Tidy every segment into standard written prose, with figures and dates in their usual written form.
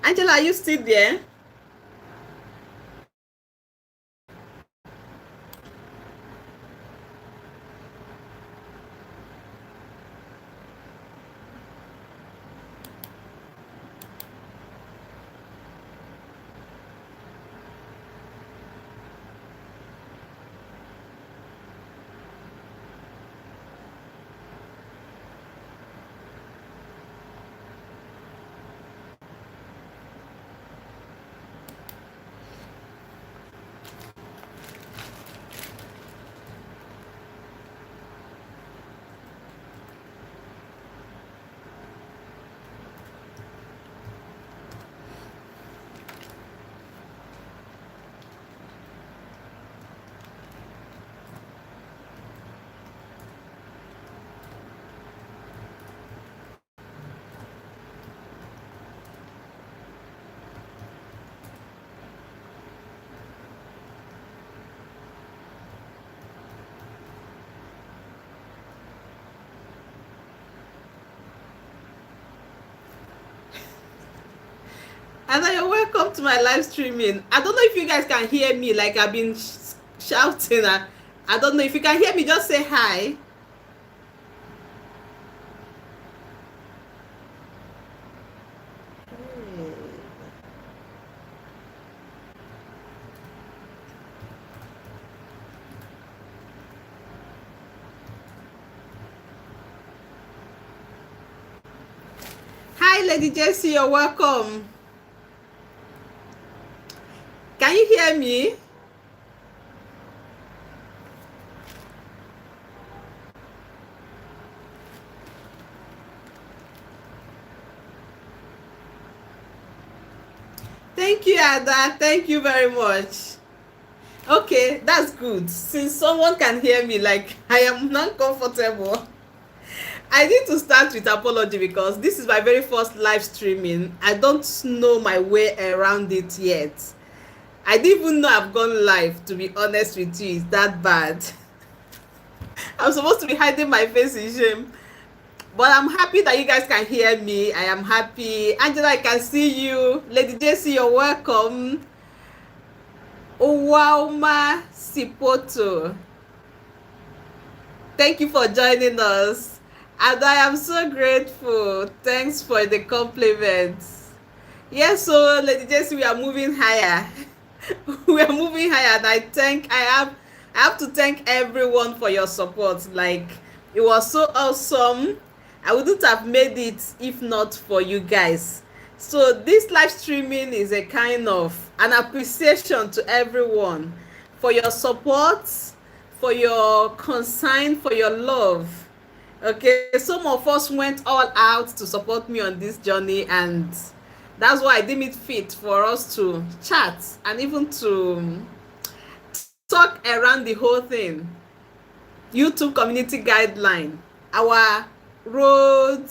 Angela, are you still there? And you're welcome to my live streaming. I don't know if you guys can hear me, like I've been shouting. I don't know if you can hear me, just say hi. Hi, Lady Jessie, you're welcome. Can you hear me? Thank you, Ada. Thank you very much. Okay, that's good. Since someone can hear me, like I am not comfortable. I need to start with apology because this is my very first live streaming. I don't know my way around it yet. I didn't even know I've gone live, to be honest with you. It's that bad. I'm supposed to be hiding my face in shame. But I'm happy that you guys can hear me. I am happy. Angela, I can see you. Lady JC, you're welcome. Uwauma Sipoto. Thank you for joining us. And I am so grateful. Thanks for the compliments. Yes, so Lady JC, we are moving higher. We are moving higher, and I have to thank everyone for your support. Like, it was so awesome. I wouldn't have made it if not for you guys. So this live streaming is a kind of an appreciation to everyone for your support, for your concern, for your love. Okay, some of us went all out to support me on this journey, and that's why I deem it fit for us to chat and even to talk around the whole thing. YouTube community guideline, our road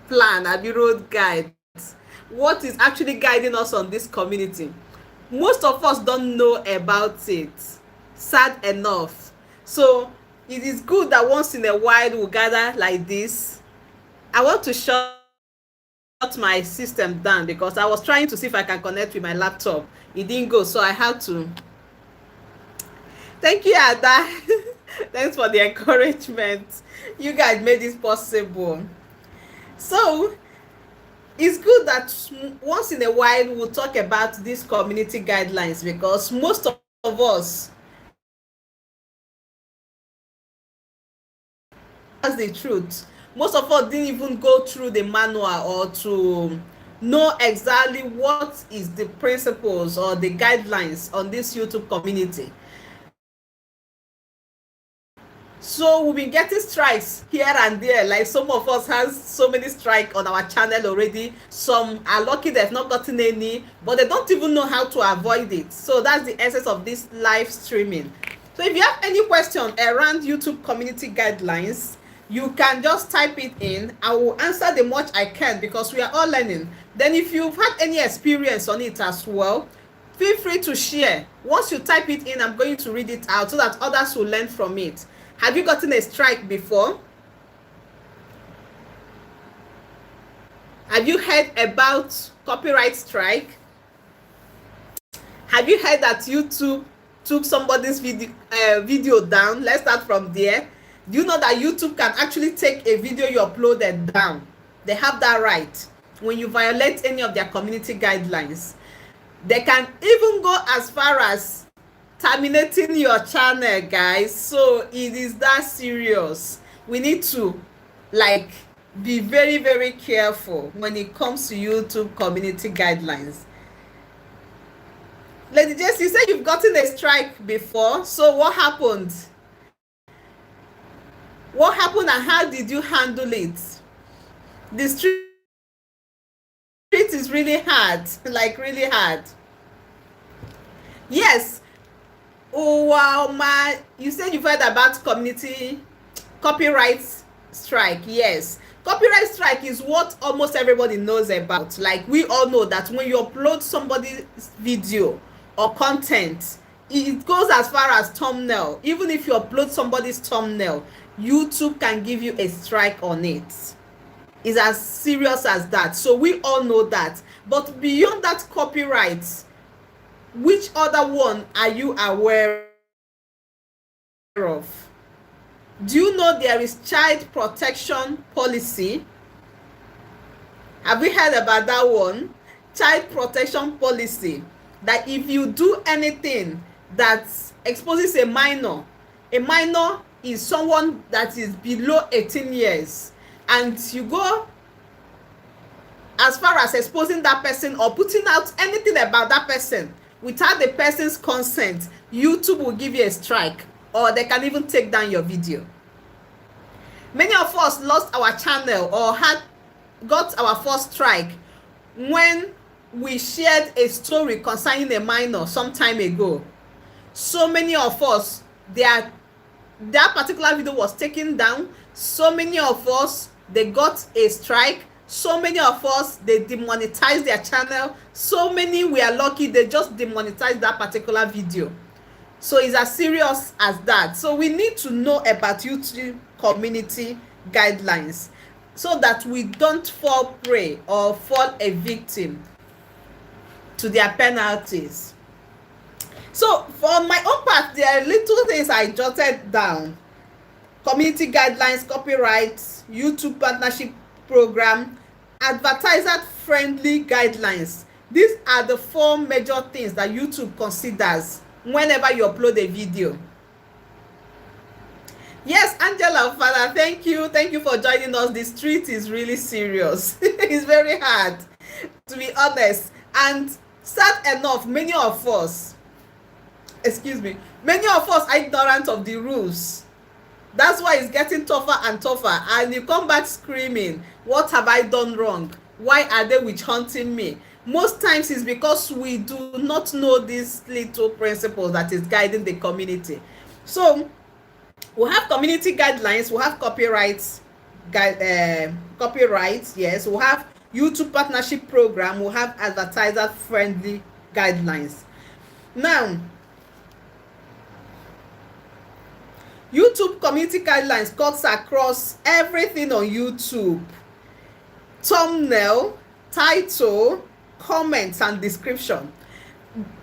plan, abi road guide. What is actually guiding us on this community? Most of us don't know about it. Sad enough. So it is good that once in a while we gather like this. I want to shut my system down because I was trying to see if I can connect with my laptop. It didn't go, so I had to. Thank you, Ada. Thanks for the encouragement. You guys made this possible. So it's good that once in a while we'll talk about these community guidelines because most of us, that's the truth, most of us didn't even go through the manual or to know exactly what is the principles or the guidelines on this YouTube community. So we've been getting strikes here and there. Like some of us has so many strikes on our channel already. Some are lucky they've not gotten any, but they don't even know how to avoid it. So that's the essence of this live streaming. So if you have any question around YouTube community guidelines, you can just type it in. I will answer the much I can because we are all learning. Then if you've had any experience on it as well, feel free to share. Once you type it in, I'm going to read it out so that others will learn from it. Have you gotten a strike before? Have you heard about copyright strike? Have you heard that YouTube took somebody's video down? Let's start from there. Do you know that YouTube can actually take a video you uploaded down? They have that right. When you violate any of their community guidelines, they can even go as far as terminating your channel, guys. So it is that serious. We need to like be very, very careful when it comes to YouTube community guidelines. Lady Jess, you said you've gotten a strike before. So what happened? What happened and how did you handle it? The street is really hard, like really hard. Yes. Oh wow, you said you've heard about community copyright strike. Yes, copyright strike is what almost everybody knows about. Like, we all know that when you upload somebody's video or content, it goes as far as thumbnail. Even if you upload somebody's thumbnail, YouTube can give you a strike on it. It's as serious as that. So we all know that. But beyond that copyright, which other one are you aware of? Do you know there is child protection policy? Have we heard about that one? Child protection policy, that if you do anything that exposes a minor is someone that is below 18 years, and you go as far as exposing that person or putting out anything about that person without the person's consent, YouTube will give you a strike, or they can even take down your video. Many of us lost our channel or got our first strike when we shared a story concerning a minor some time ago. So many of us, that particular video was taken down. So many of us, they got a strike. So many of us, they demonetized their channel. So many, we are lucky, they just demonetized that particular video. So it's as serious as that. So we need to know about YouTube community guidelines so that we don't fall prey or fall a victim to their penalties. So for my own part, there are little things I jotted down. Community guidelines, copyright, YouTube partnership program, advertiser-friendly guidelines. These are the 4 major things that YouTube considers whenever you upload a video. Yes, Angela, Father, thank you. Thank you for joining us. The street is really serious. It's very hard, to be honest. And sad enough, many of us are ignorant of the rules. That's why it's getting tougher and tougher. And you come back screaming, what have I done wrong? Why are they witch hunting me? Most times it's because we do not know these little principles that is guiding the community. So we have community guidelines, we have copyrights, yes, we have YouTube partnership program, we have advertiser friendly guidelines. Now, YouTube community guidelines cuts across everything on YouTube: thumbnail, title, comments, and description.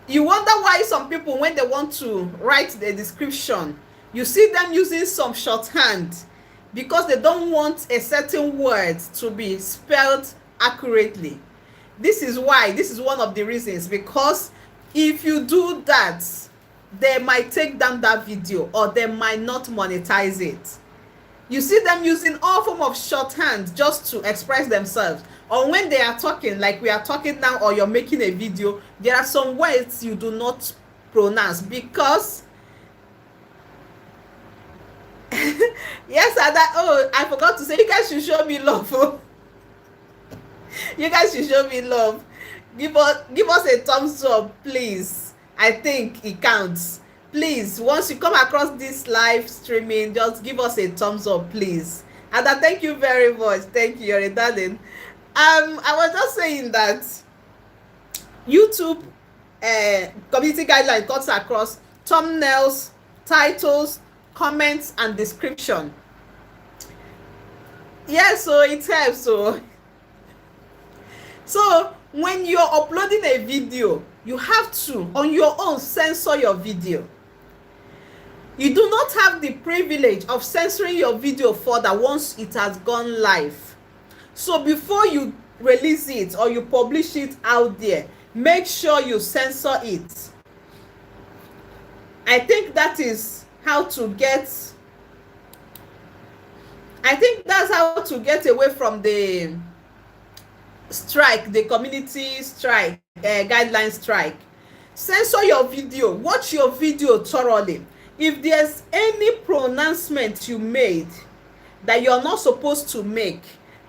You wonder why some people, when they want to write the description, you see them using some shorthand because they don't want a certain word to be spelled accurately. This is why, this is one of the reasons, because if you do that, they might take down that video or they might not monetize it. You see them using all form of shorthand just to express themselves. Or when they are talking, like we are talking now, or you're making a video, there are some words you do not pronounce because yes, I forgot to say, you guys should show me love. You guys should show me love. Give us a thumbs up, please. I think it counts. Please, once you come across this live streaming, just give us a thumbs up, please. And thank you very much. Thank you, you're a darling. I was just saying that YouTube community guideline cuts across thumbnails, titles, comments, and description. Yeah, so it helps. So when you're uploading a video, you have to on your own censor your video. You do not have the privilege of censoring your video further once it has gone live. So before you release it or you publish it out there, make sure you censor it. I think that is how to get, I think that's how to get away from the strike, the community strike, guideline strike. Censor your video, watch your video thoroughly. If there's any pronouncement you made that you're not supposed to make,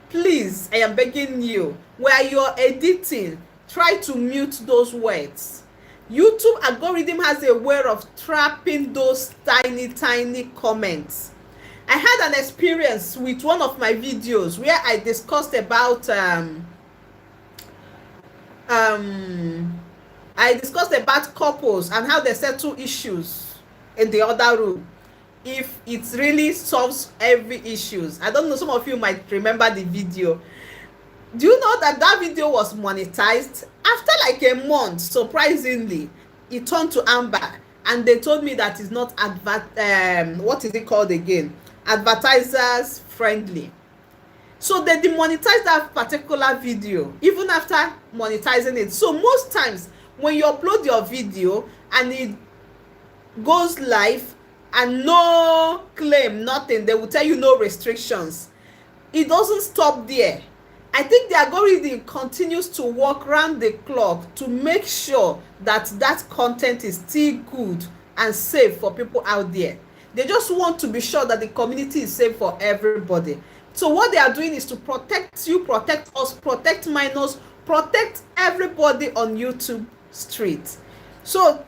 please, I am begging you, where you're editing, try to mute those words. YouTube algorithm has a way of trapping those tiny comments. I had an experience with one of my videos where I discussed about couples and how they settle issues in the other room, if it really solves every issues. I don't know, some of you might remember the video. Do you know that that video was monetized? After like a month, surprisingly, it turned to amber, and they told me that it's not what is it called again, advertisers friendly. So they demonetized that particular video even after monetizing it. So most times when you upload your video and it goes live and no claim, nothing, they will tell you no restrictions. It doesn't stop there. I think the algorithm continues to work round the clock to make sure that that content is still good and safe for people out there. They just want to be sure that the community is safe for everybody. So what they are doing is to protect you, protect us, protect minors, protect everybody on YouTube street. So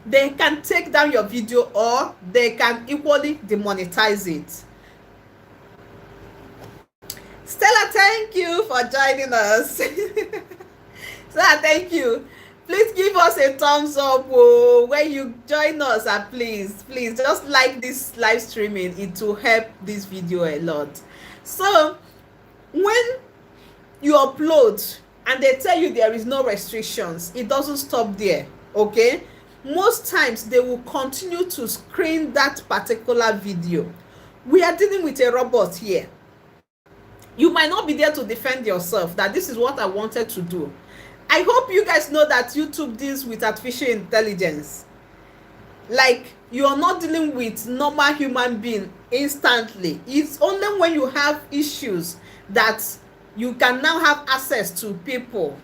they can take down your video or they can equally demonetize it. Stella, thank you for joining us. Stella, thank you. Please give us a thumbs up when you join us, and please just like this live streaming. It will help this video a lot. So when you upload and they tell you there is no restrictions, it doesn't stop there, okay? Most times they will continue to screen that particular video. We are dealing with a robot here. You might not be there to defend yourself, that this is what I wanted to do. I hope you guys know that YouTube deals with artificial intelligence. Like, you are not dealing with normal human being instantly. It's only when you have issues that you can now have access to people.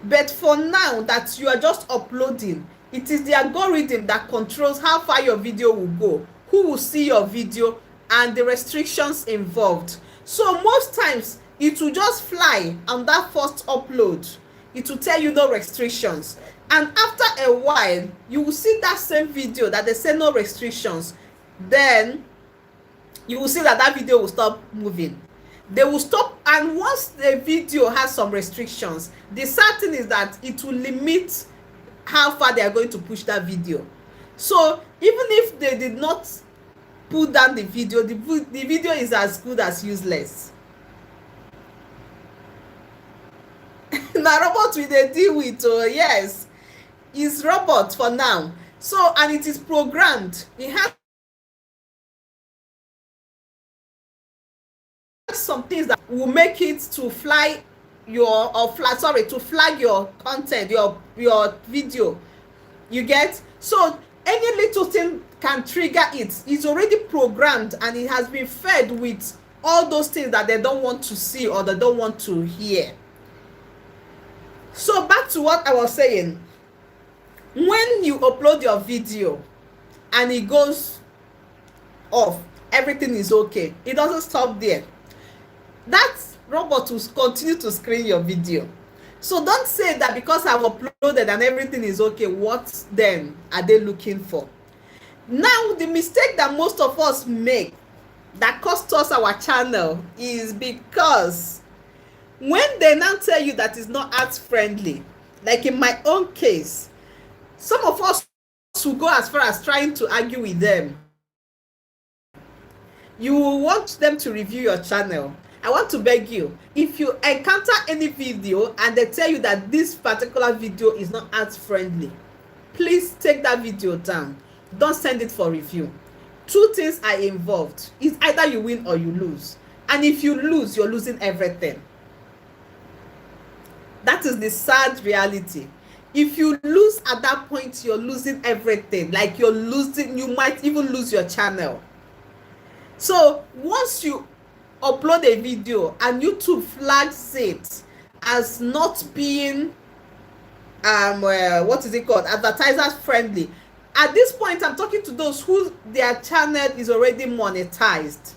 But for now that you are just uploading, it is the algorithm that controls how far your video will go, who will see your video, and the restrictions involved. So most times it will just fly on that first upload. It will tell you no restrictions, and after a while you will see that same video that they say no restrictions. Then you will see that that video will stop moving. They will stop, and once the video has some restrictions, the sad thing is that it will limit how far they are going to push that video. So even if they did not put down the video, the video is as good as useless. Na robot we dey deal with, oh yes, it's robot for now. So, and it is programmed. It has some things that will make it to fly your to flag your content, your video. You get? So any little thing can trigger it. It's already programmed, and it has been fed with all those things that they don't want to see or they don't want to hear. So back to what I was saying. When you upload your video and it goes off, everything is okay. It doesn't stop there. That robot will continue to screen your video. So don't say that because I've uploaded and everything is okay, what then are they looking for? Now, the mistake that most of us make that cost us our channel is because when they now tell you that it's not ads friendly, like in my own case, some of us will go as far as trying to argue with them. You want them to review your channel, I want to beg you, if you encounter any video and they tell you that this particular video is not ad friendly, please take that video down. Don't send it for review. Two things are involved. It's either you win or you lose, and if you lose, you're losing everything. That is the sad reality. If you lose at that point, you're losing everything. Like you're losing, you might even lose your channel. So once you upload a video and YouTube flags it as not being what is it called, advertisers friendly, at this point I'm talking to those who their channel is already monetized.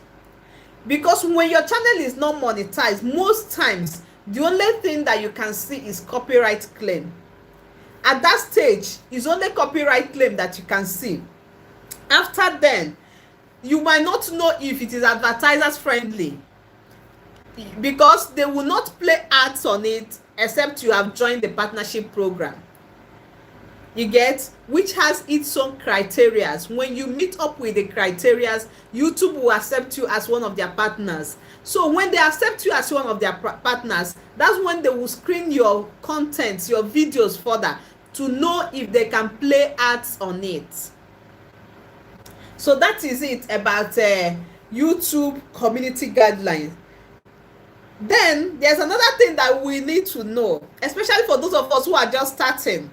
Because when your channel is not monetized, most times the only thing that you can see is copyright claim. At that stage, it's only copyright claim that you can see. After then, you might not know if it is advertisers friendly, because they will not play ads on it except you have joined the partnership program. You get, which has its own criteria. When you meet up with the criteria, YouTube will accept you as one of their partners. So when they accept you as one of their partners, that's when they will screen your content, your videos further, to know if they can play ads on it. So that is it about YouTube community guidelines. Then there's another thing that we need to know, especially for those of us who are just starting.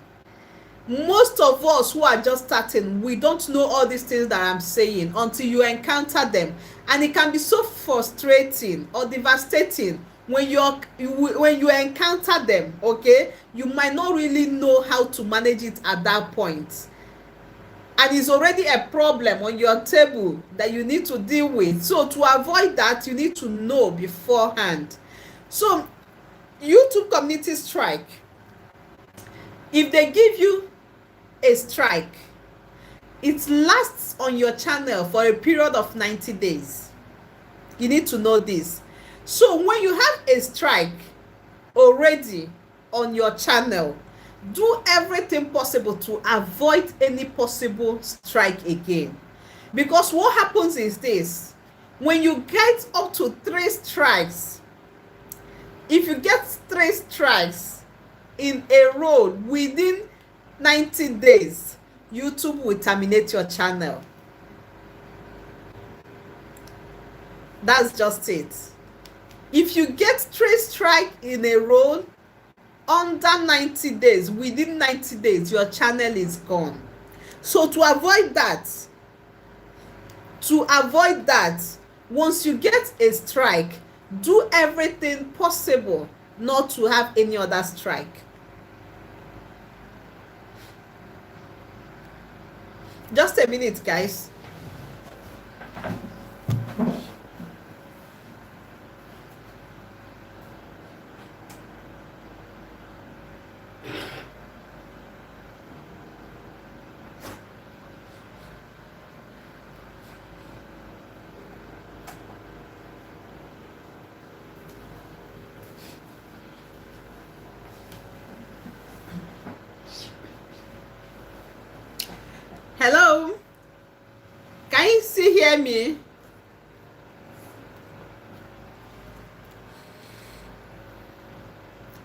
Most of us who are just starting, we don't know all these things that I'm saying until you encounter them, and it can be so frustrating or devastating when you encounter them. Okay, you might not really know how to manage it at that point, and it's already a problem on your table that you need to deal with. So to avoid that, you need to know beforehand. So YouTube community strike, if they give you a strike, it lasts on your channel for a period of 90 days. You need to know this. So when you have a strike already on your channel, do everything possible to avoid any possible strike again. Because what happens is this: when you get up to 3 strikes, if you get 3 strikes in a row within 90 days, YouTube will terminate your channel. That's just it. If you get 3 strikes in a row under 90 days, within 90 days, your channel is gone. So to avoid that, once you get a strike, do everything possible not to have any other strike. Just a minute, guys. Hello, can you still hear me?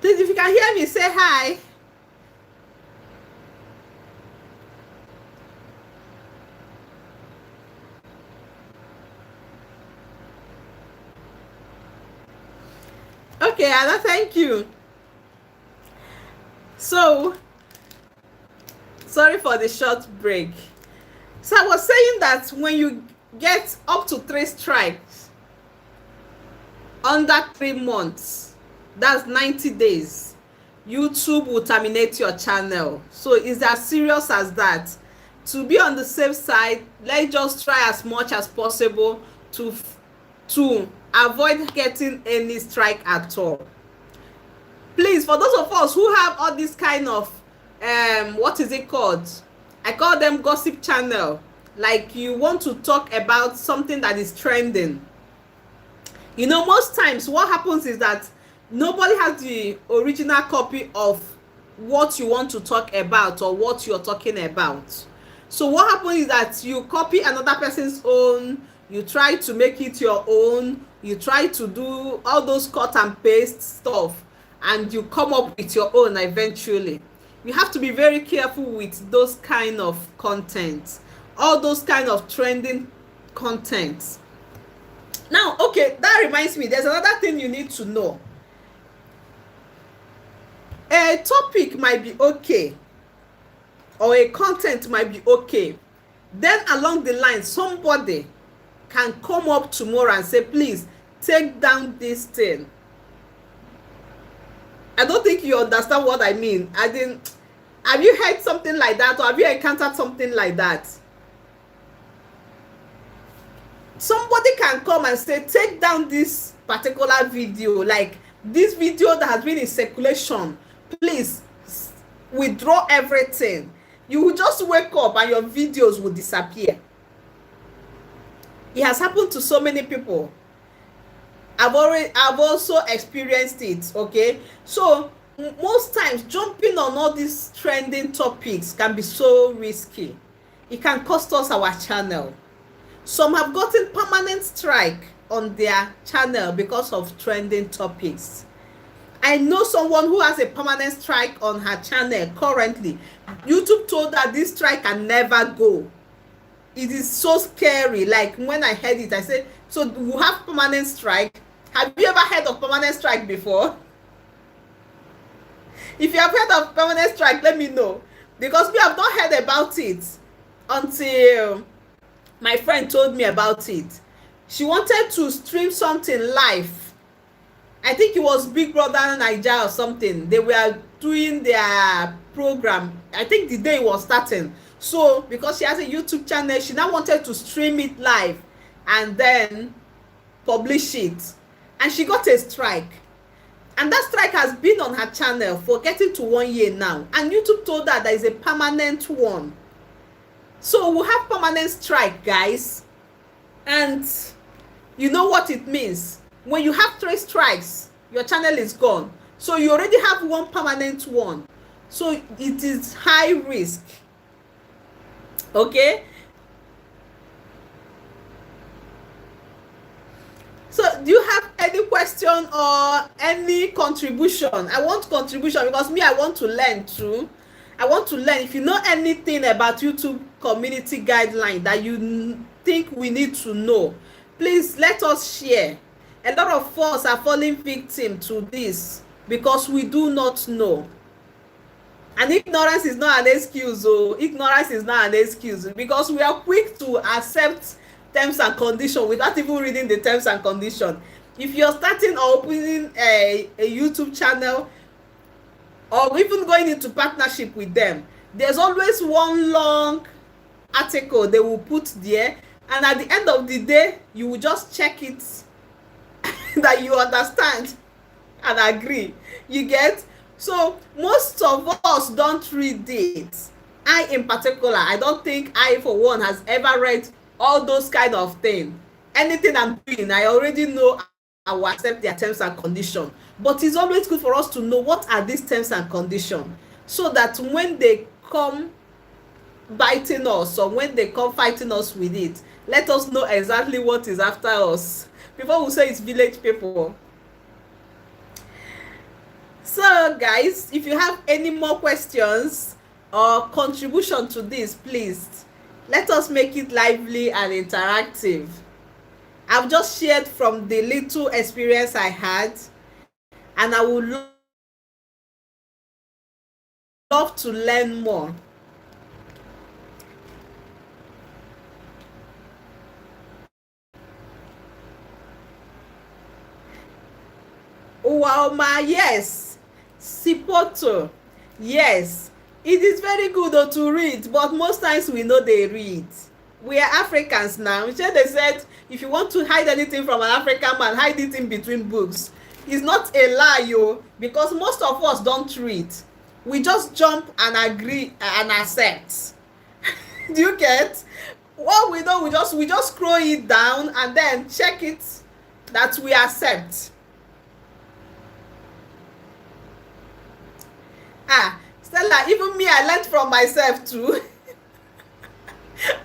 Please, if you can hear me, say hi. Okay, Anna, thank you. So sorry for the short break. So I was saying that when you get up to 3 strikes under 3 months, that's 90 days, YouTube will terminate your channel. So it's as serious as that. To be on the safe side, let's just try as much as possible to avoid getting any strike at all. Please, for those of us who have all this kind of what is it called, I call them gossip channel, like you want to talk about something that is trending, you know, most times what happens is that nobody has the original copy of what you want to talk about or what you're talking about. So what happens is that you copy another person's own, you try to make it your own, you try to do all those cut and paste stuff, and you come up with your own eventually. You have to be very careful with those kind of content, all those kind of trending content. Now, okay, that reminds me, there's another thing you need to know. A topic might be okay, or a content might be okay. Then along the line, somebody can come up tomorrow and say, please take down this thing. I don't think you understand what I mean. I didn't. Have you heard something like that, or have you encountered something like that? Somebody can come and say, take down this particular video, like this video that has been in circulation, please withdraw everything. You will just wake up and your videos will disappear. It has happened to so many people. I've also experienced it. Okay, so most times jumping on all these trending topics can be so risky. It can cost us our channel. Some have gotten permanent strike on their channel because of trending topics. I know someone who has a permanent strike on her channel currently. YouTube told her this strike can never go. It is so scary. Like when I heard it, I said, so we have permanent strike. Have you ever heard of permanent strike before? If you have heard of permanent strike, let me know, because we have not heard about it until my friend told me about it. She wanted to stream something live. I think it was Big Brother Naija or something. They were doing their program. I think the day was starting. So because she has a YouTube channel, she now wanted to stream it live and then publish it. And she got a strike. And that strike has been on her channel for getting to 1 year now. And YouTube told her there is a permanent one. So we'll have permanent strike, guys. And you know what it means. When you have 3 strikes, your channel is gone. So you already have 1 permanent one. So it is high risk. Okay? So do you have any question or any contribution? I want contribution because me, I want to learn too. I want to learn. If you know anything about YouTube community guideline that you think we need to know, please let us share. A lot of us are falling victim to this because we do not know. And ignorance is not an excuse. Oh, ignorance is not an excuse because we are quick to accept terms and conditions without even reading the terms and conditions. If you're starting or opening a YouTube channel or even going into partnership with them, there's always one long article they will put there, and at the end of the day you will just check it that you understand and agree. You get? So most of us don't read it. I in particular, I don't think I for one has ever read all those kind of things. Anything I'm doing, I already know I will accept their terms and conditions. But it's always good for us to know what are these terms and conditions, so that when they come biting us or when they come fighting us with it, let us know exactly what is after us before we say it's village people. So guys, if you have any more questions or contribution to this, please let us make it lively and interactive. I've just shared from the little experience I had, and I would love to learn more. Uwaoma, yes. Sipoto, yes. It is very good though to read, but most times we know they read. We are Africans now. They said if you want to hide anything from an African man, hide it in between books. It's not a lie, yo, because most of us don't read. We just jump and agree and accept. Do you get? What we do, we just scroll it down and then check it that we accept. Stella, even me, I learned from myself too.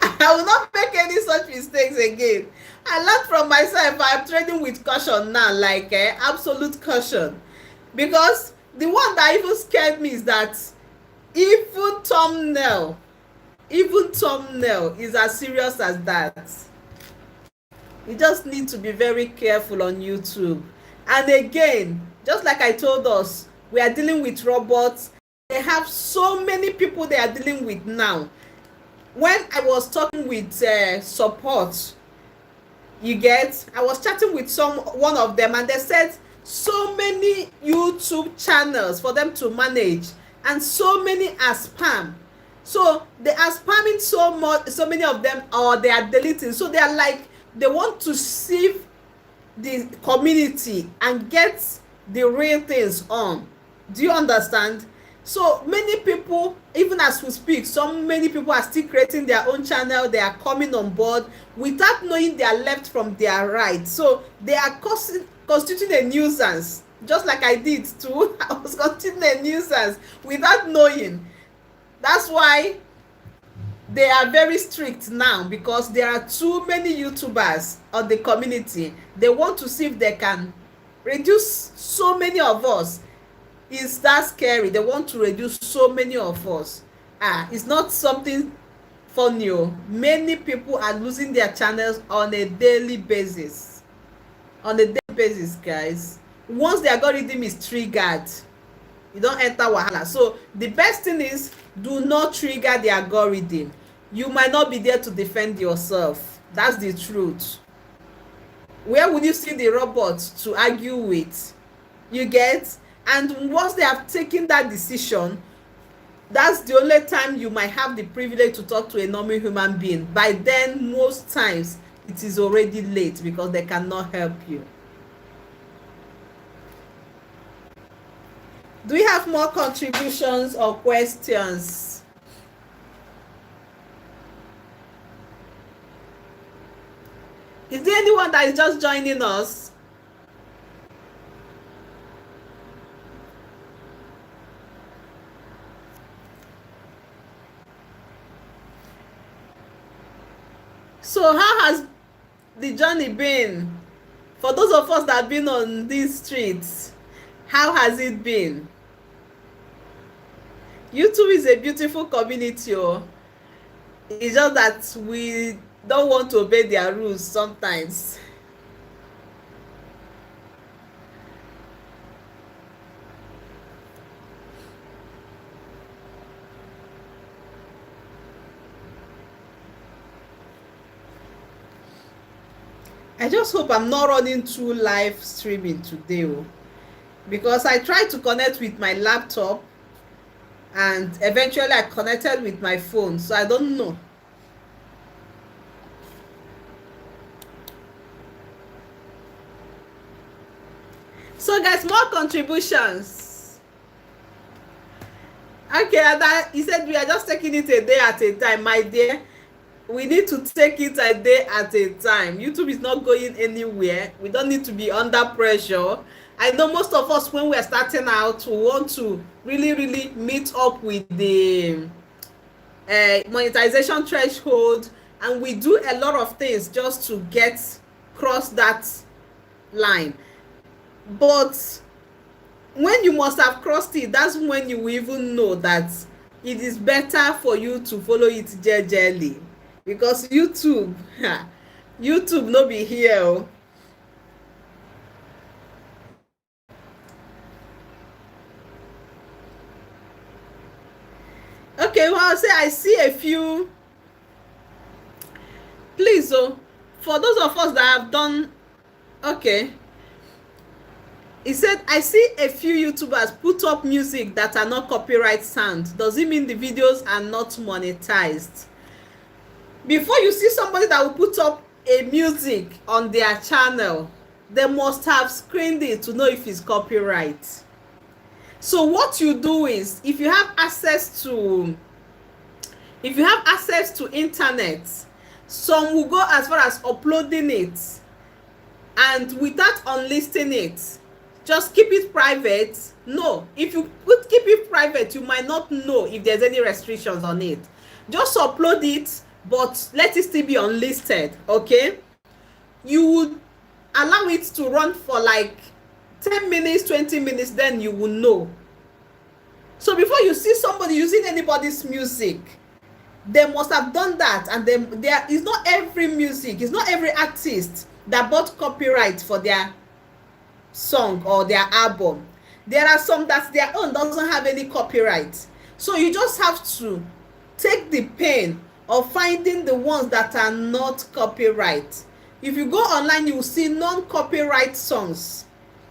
I will not make any such mistakes again. I learned from myself. I'm trading with caution now, like absolute caution. Because the one that even scared me is that even thumbnail, even thumbnail is as serious as that. You just need to be very careful on YouTube. And again, just like I told us, we are dealing with robots. They have so many people they are dealing with now. When I was talking with support, you get, I was chatting with one of them, and they said so many YouTube channels for them to manage, and so many are spam. So they are spamming so much, so many of them, or they are deleting. So they are like, they want to sieve the community and get the real things on. Do you understand? So many people, even as we speak, so many people are still creating their own channel. They are coming on board without knowing their left from their right. So they are constituting a nuisance, just like I did too. I was constituting a nuisance without knowing. That's why they are very strict now, because there are too many YouTubers on the community. They want to see if they can reduce so many of us. Is that scary? They want to reduce so many of us. It's not something funny. Many people are losing their channels on a daily basis. On a daily basis, guys. Once the algorithm is triggered, you don't enter wahala. So the best thing is, do not trigger the algorithm. You might not be there to defend yourself. That's the truth. Where would you see the robots to argue with? You get? And once they have taken that decision, that's the only time you might have the privilege to talk to a normal human being. By then, most times, it is already late, because they cannot help you. Do we have more contributions or questions? Is there anyone that is just joining us? So how has the journey been? For those of us that have been on these streets, how has it been? YouTube is a beautiful community. It's just that we don't want to obey their rules sometimes. I just hope I'm not running through live streaming today, because I tried to connect with my laptop and eventually I connected with my phone, so I don't know. So guys, more contributions. Okay, and he said we are just taking it a day at a time, my dear. We need to take it a day at a time. YouTube is not going anywhere. We don't need to be under pressure. I know most of us, when we're starting out, we want to really meet up with the monetization threshold, and we do a lot of things just to cross that line. But when you must have crossed it, that's when you will even know that it is better for you to follow it gingerly. Because YouTube no be here. Okay, well, I see a few. Please, for those of us that have done, okay. He said, I see a few YouTubers put up music that are not copyright sound. Does it mean the videos are not monetized? Before you see somebody that will put up a music on their channel, they must have screened it to know if it's copyright. So what you do is, if you have access to internet, some will go as far as uploading it, and without unlisting it, just keep it private. No, if you keep it private, you might not know if there's any restrictions on it. Just upload it, but let it still be unlisted, okay? you would allow it to run for like 10 minutes, 20 minutes, then you will know. So before you see somebody using anybody's music, they must have done that. And then there is not every music, it's not every artist that bought copyright for their song or their album. There are some that their own doesn't have any copyright. So you just have to take the pain of finding the ones that are not copyright. If you go online, you will see non-copyright songs.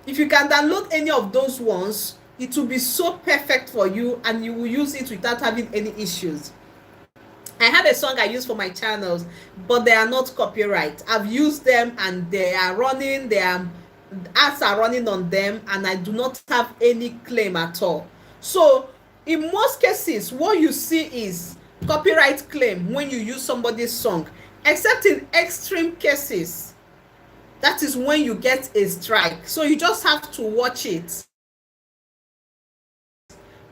If you can download any of those ones, it will be so perfect for you and you will use it without having any issues. I have a song I use for my channels, but they are not copyright. I've used them and they are running, ads are running on them, and I do not have any claim at all. So in most cases, what you see is copyright claim when you use somebody's song, except in extreme cases. That is when you get a strike. So you just have to watch it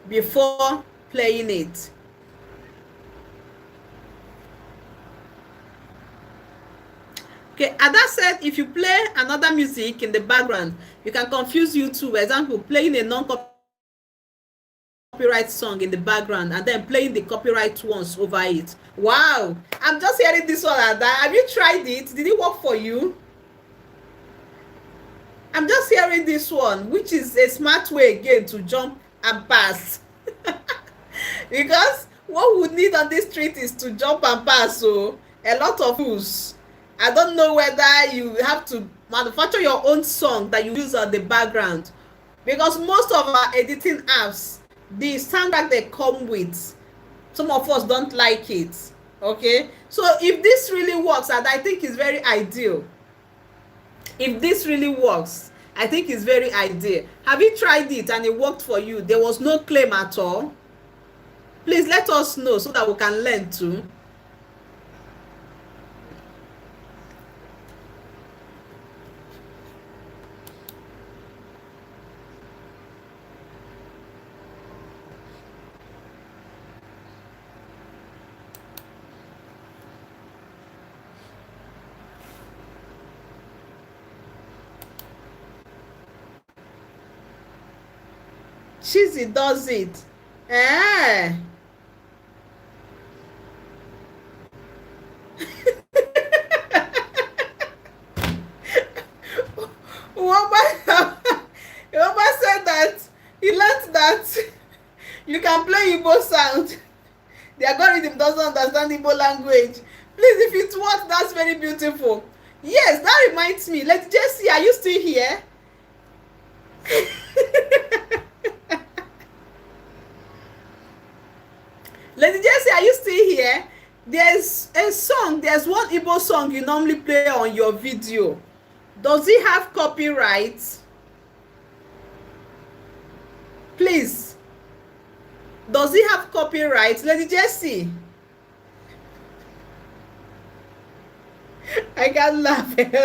before playing it. Okay, Ada said if you play another music in the background, you can confuse YouTube. Example, playing a non-copyright song in the background and then playing the copyright ones over it. Wow, I'm just hearing this one, Ada. Have you tried it? Did it work for you? I'm just hearing this one, which is a smart way again to jump and pass. Because what we need on this street is to jump and pass. So a lot of rules. I don't know whether you have to manufacture your own song that you use on the background, because most of our editing apps, the soundtrack they come with, some of us don't like it. Okay, so if this really works, and I think it's very ideal. If this really works, I think it's very ideal. Have you tried it and it worked for you? There was no claim at all. Please let us know so that we can learn too. Chizzy does it. Eh. Wamba said that he learned that you can play Igbo sound. The algorithm doesn't understand Igbo language. Please, if it works, that's very beautiful. Yes, that reminds me. Let's just see. Are you still here? Lady Jessie, are you still here? There's a song, there's one Igbo song you normally play on your video. Does it have copyright? Please. Does it have copyright? Lady Jessie. I can't laugh. Okay,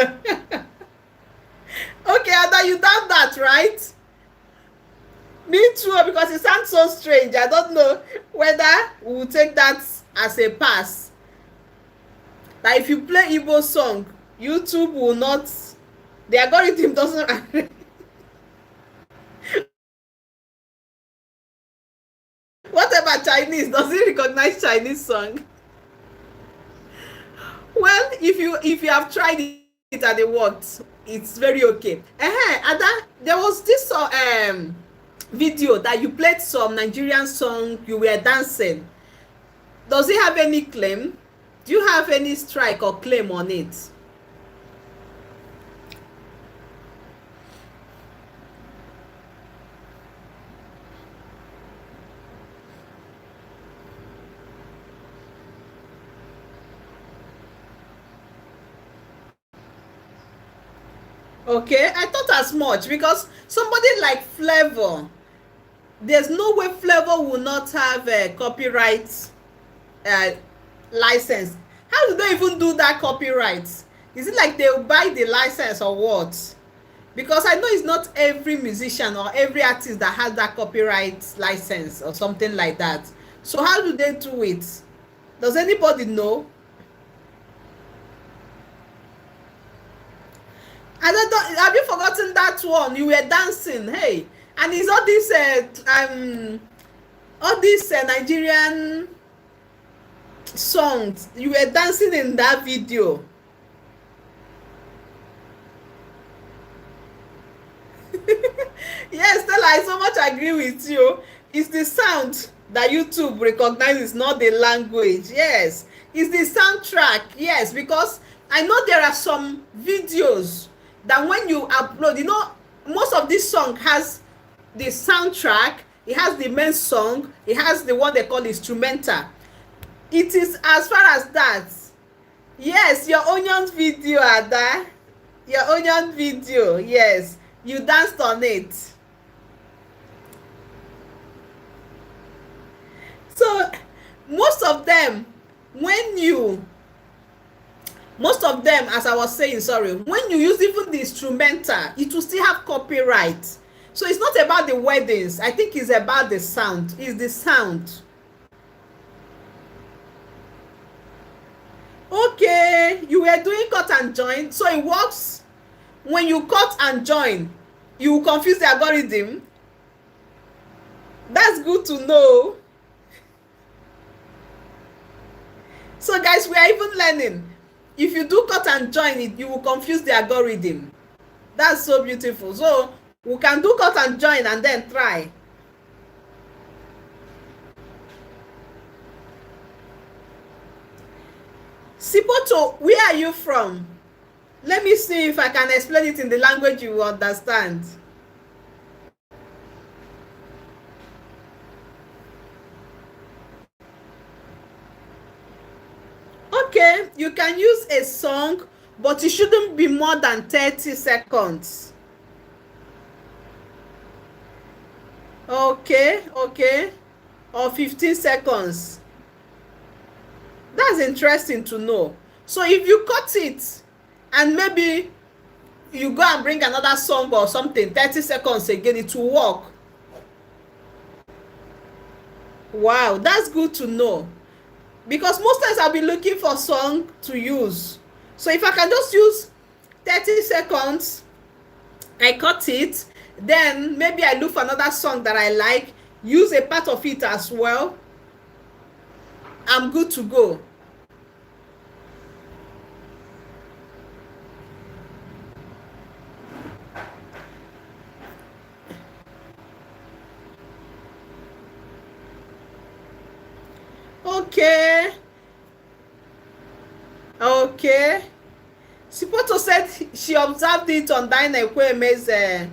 Ada, you done that, right? Me too, because it sounds so strange. I don't know whether we will take that as a pass. That if you play Igbo song, YouTube will not, the algorithm doesn't. What about Chinese? Does it recognize Chinese song? Well, if you have tried it and it worked, it's very okay. Ada, there was this video that you played some Nigerian song, you were dancing. Does it have any claim? Do you have any strike or claim on it? Okay, I thought as much, because somebody like Flavor, there's no way Flavor will not have a copyright license. How do they even do that copyright? Is it like they'll buy the license or what? Because I know it's not every musician or every artist that has that copyright license or something like that. So how do they do it? Does anybody know? I don't, have you forgotten that one? You were dancing, hey. And it's all these Nigerian songs. You were dancing in that video. Yes, Stella, I so much agree with you. It's the sound that YouTube recognizes, not the language. Yes, it's the soundtrack. Yes, because I know there are some videos that when you upload, most of this song has the soundtrack, it has the main song, it has the one they call instrumental. It is as far as that. Yes, your onion video, Ada. Your onion video, yes. You danced on it. So most of them, when you most of them, as I was saying, sorry, when you use even the instrumental, it will still have copyright. So it's not about the weddings. I think it's about the sound. It's the sound. Okay, you were doing cut and join, so it works. When you cut and join, you will confuse the algorithm. That's good to know. So guys, we are even learning. If you do cut and join it, you will confuse the algorithm. That's so beautiful. So we can do cut and join and then try. Sipoto, where are you from? Let me see if I can explain it in the language you understand. Okay, you can use a song, but it shouldn't be more than 30 seconds. Okay, okay. Or 15 seconds. That's interesting to know. So if you cut it and maybe you go and bring another song or something, 30 seconds again, it will work. Wow, that's good to know. Because most times I'll be looking for song to use. So if I can just use 30 seconds, I cut it, then maybe I look for another song that I like, use a part of it as well, I'm good to go. Okay. Okay. Sipoto said she observed it on Diana Ekweme's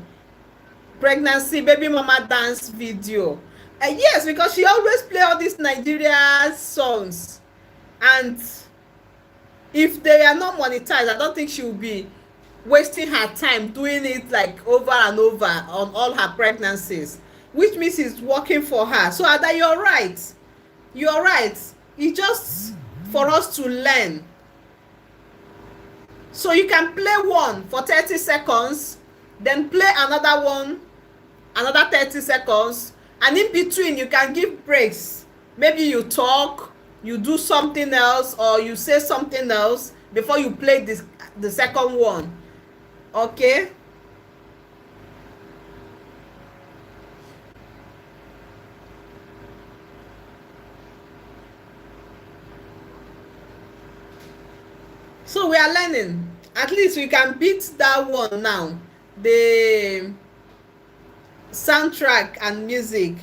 pregnancy baby mama dance video. Yes, because she always play all these Nigeria songs, and if they are not monetized, I don't think she will be wasting her time doing it like over and over on all her pregnancies, which means it's working for her. So Ada, you're right. You're right. It's just for us to learn. So you can play one for 30 seconds, then play another one, another 30 seconds, and in between you can give breaks. Maybe you talk, you do something else, or you say something else before you play the second one. Okay? So we are learning. At least we can beat that one now. The soundtrack and music.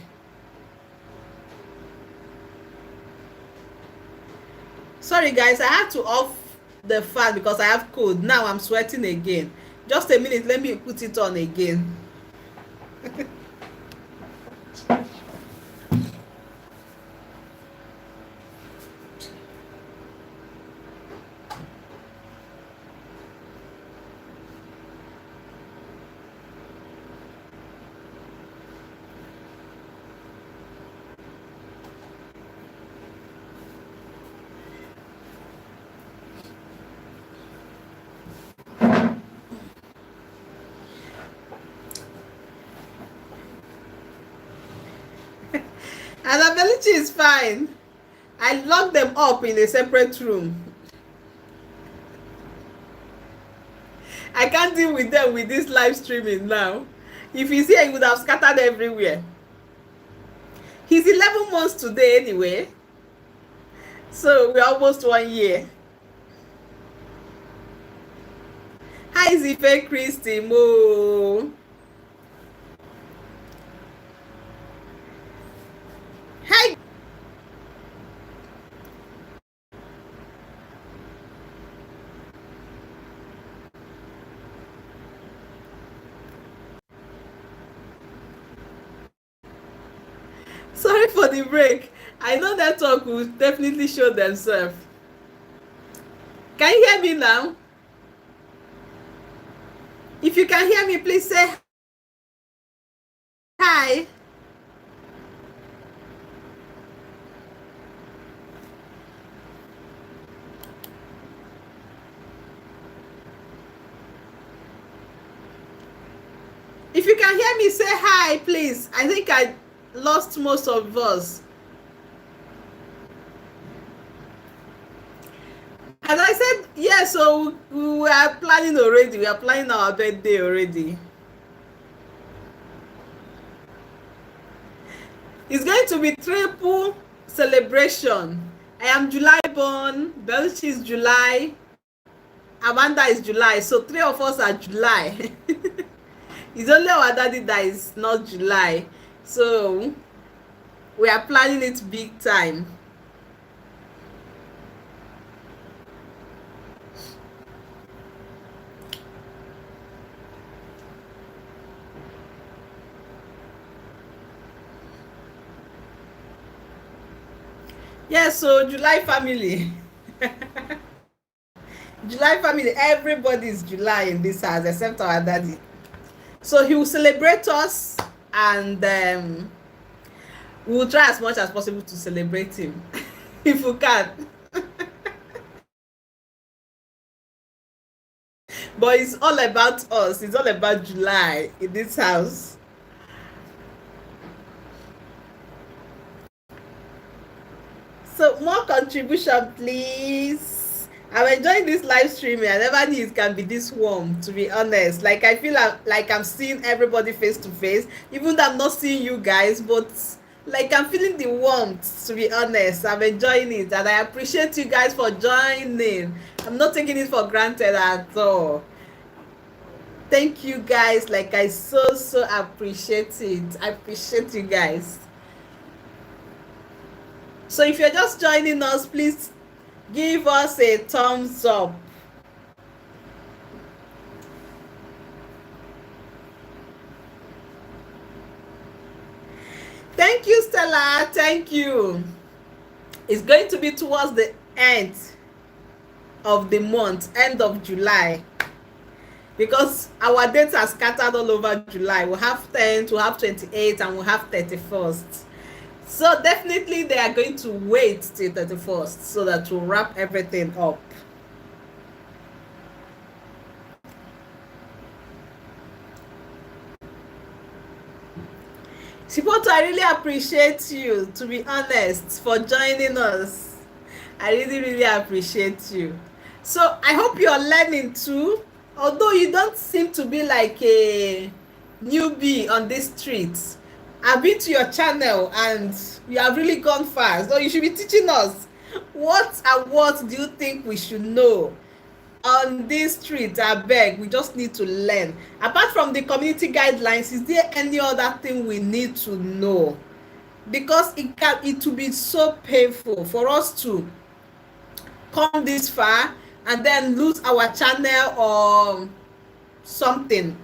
Sorry guys, I had to off the fan because I have cold. Now I'm sweating again. Just a minute, let me put it on again. Annabelichi is fine. I locked them up in a separate room. I can't deal with them with this live streaming now. If he's here, he would have scattered everywhere. He's 11 months today anyway. So we're almost 1 year. Hi, Zife Christy Mo. Hi. Sorry for the break. I know network will definitely show themselves. Can you hear me now? If you can hear me, please say hi. If you can hear me, say hi, please. I think I lost most of us. As I said, yeah, so we are planning already. We are planning our birthday already. It's going to be triple celebration. I am July born, Belchi is July, Amanda is July, so three of us are July. It's only our daddy that is not July. So we are planning it big time. Yeah, so July family. July family, everybody is July in this house except our daddy. So he will celebrate us, and we will try as much as possible to celebrate him if we can. But it's all about us. It's all about July in this house. So more contribution, please. I'm enjoying this live streaming. I never knew it can be this warm, to be honest. Like I feel like I'm seeing everybody face to face, even though I'm not seeing you guys, but like I'm feeling the warmth, to be honest. I'm enjoying it, and I appreciate you guys for joining. I'm not taking it for granted at all. Thank you guys. Like I so appreciate it. I appreciate you guys. So if you're just joining us, please give us a thumbs up. Thank you, Stella. Thank you. It's going to be towards the end of the month, end of July, because our dates are scattered all over July. We'll have 10th, we'll have 28th, and we'll have 31st. So definitely they are going to wait till 31st so that we'll wrap everything up. Sipoto, I really appreciate you, to be honest, for joining us. I really appreciate you. So I hope you're learning too, although you don't seem to be like a newbie on this street. I've been to your channel and you have really gone fast. So you should be teaching us what do you think we should know on this street. Abeg, we just need to learn. Apart from the community guidelines, is there any other thing we need to know? Because it will be so painful for us to come this far and then lose our channel or something.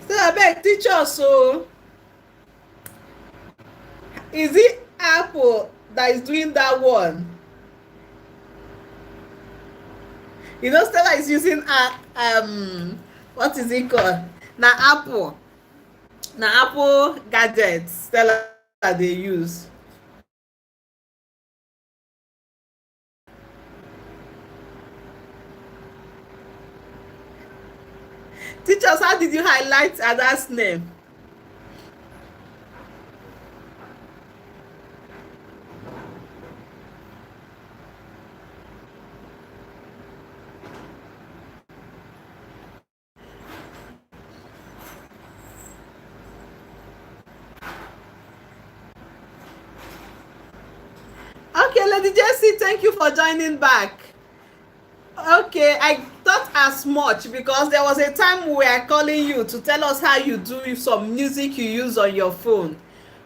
So abeg teach us. So is it Apple that is doing that one? You know, Stella is using what is it called? Na Apple gadgets Stella dey use. Teach us, how did you highlight Ada's name? Lady Jessie, thank you for joining back. Okay, I thought as much because there was a time we were calling you to tell us how you do some music you use on your phone.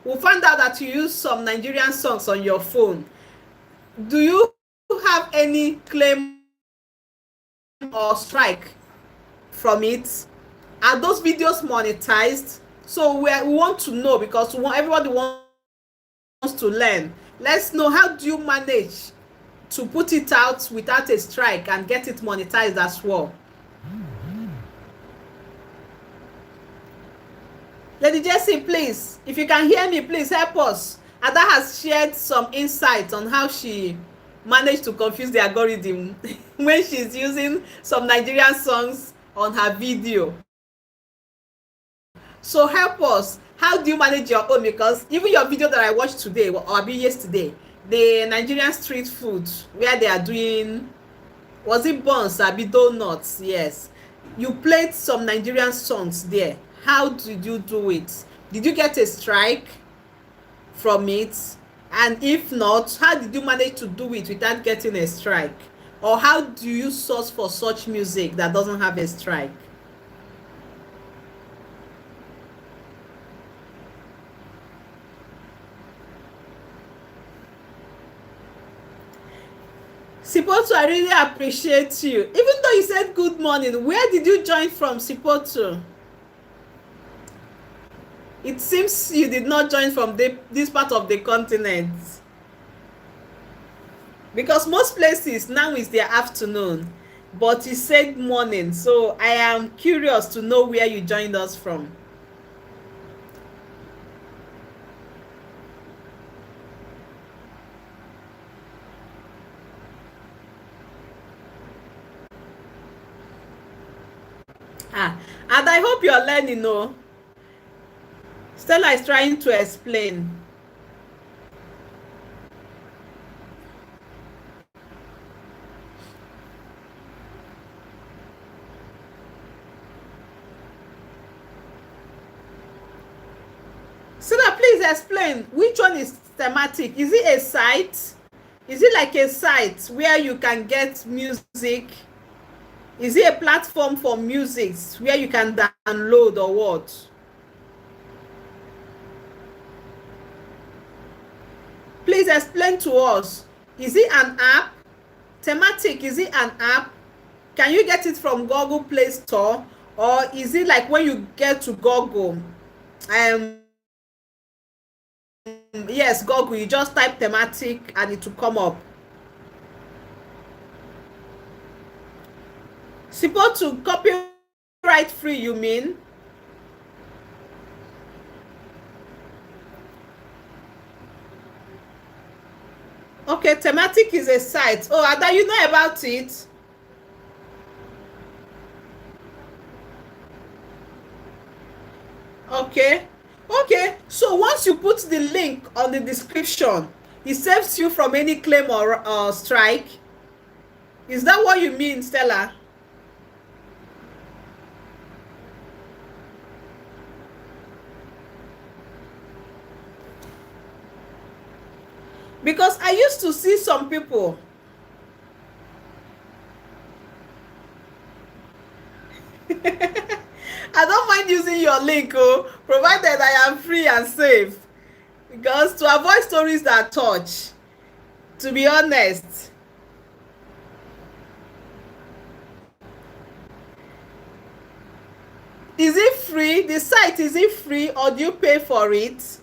We found out that you use some Nigerian songs on your phone. Do you have any claim or strike from it? Are those videos monetized? So we want to know because everybody wants to learn. Let's know, how do you manage to put it out without a strike and get it monetized as well? Lady Jessie, please, if you can hear me, please help us. Ada has shared some insights on how she managed to confuse the algorithm when she's using some Nigerian songs on her video. So help us. How do you manage your own? Because even your video that I watched today or yesterday, the Nigerian street food where they are doing, was it buns, abi donuts? Yes, you played some Nigerian songs there. How did you do it? Did you get a strike from it? And if not, how did you manage to do it without getting a strike? Or how do you source for such music that doesn't have a strike? Sipoto, I really appreciate you. Even though you said good morning, where did you join from, Sipoto? It seems you did not join from this part of the continent. Because most places now is their afternoon, but you said morning. So I am curious to know where you joined us from. And I hope you're learning, no? Stella is trying to explain. Stella, please explain. Which one is thematic? Is it a site? Is it like a site where you can get music? Is it a platform for music where you can download or what? Please explain to us. Is it an app? Thematic, is it an app? Can you get it from Google Play Store? Or is it like when you get to Google? Yes, Google, you just type thematic and it will come up. Supposed to copyright free, you mean? Okay, thematic is a site. Oh, Ada, you know about it? Okay. Okay, so once you put the link on the description, it saves you from any claim or strike. Is that what you mean, Stella? Because I used to see some people I don't mind using your link, oh, provided I am free and safe. Because to avoid stories that touch, to be honest. Is it free? The site, is it free or do you pay for it?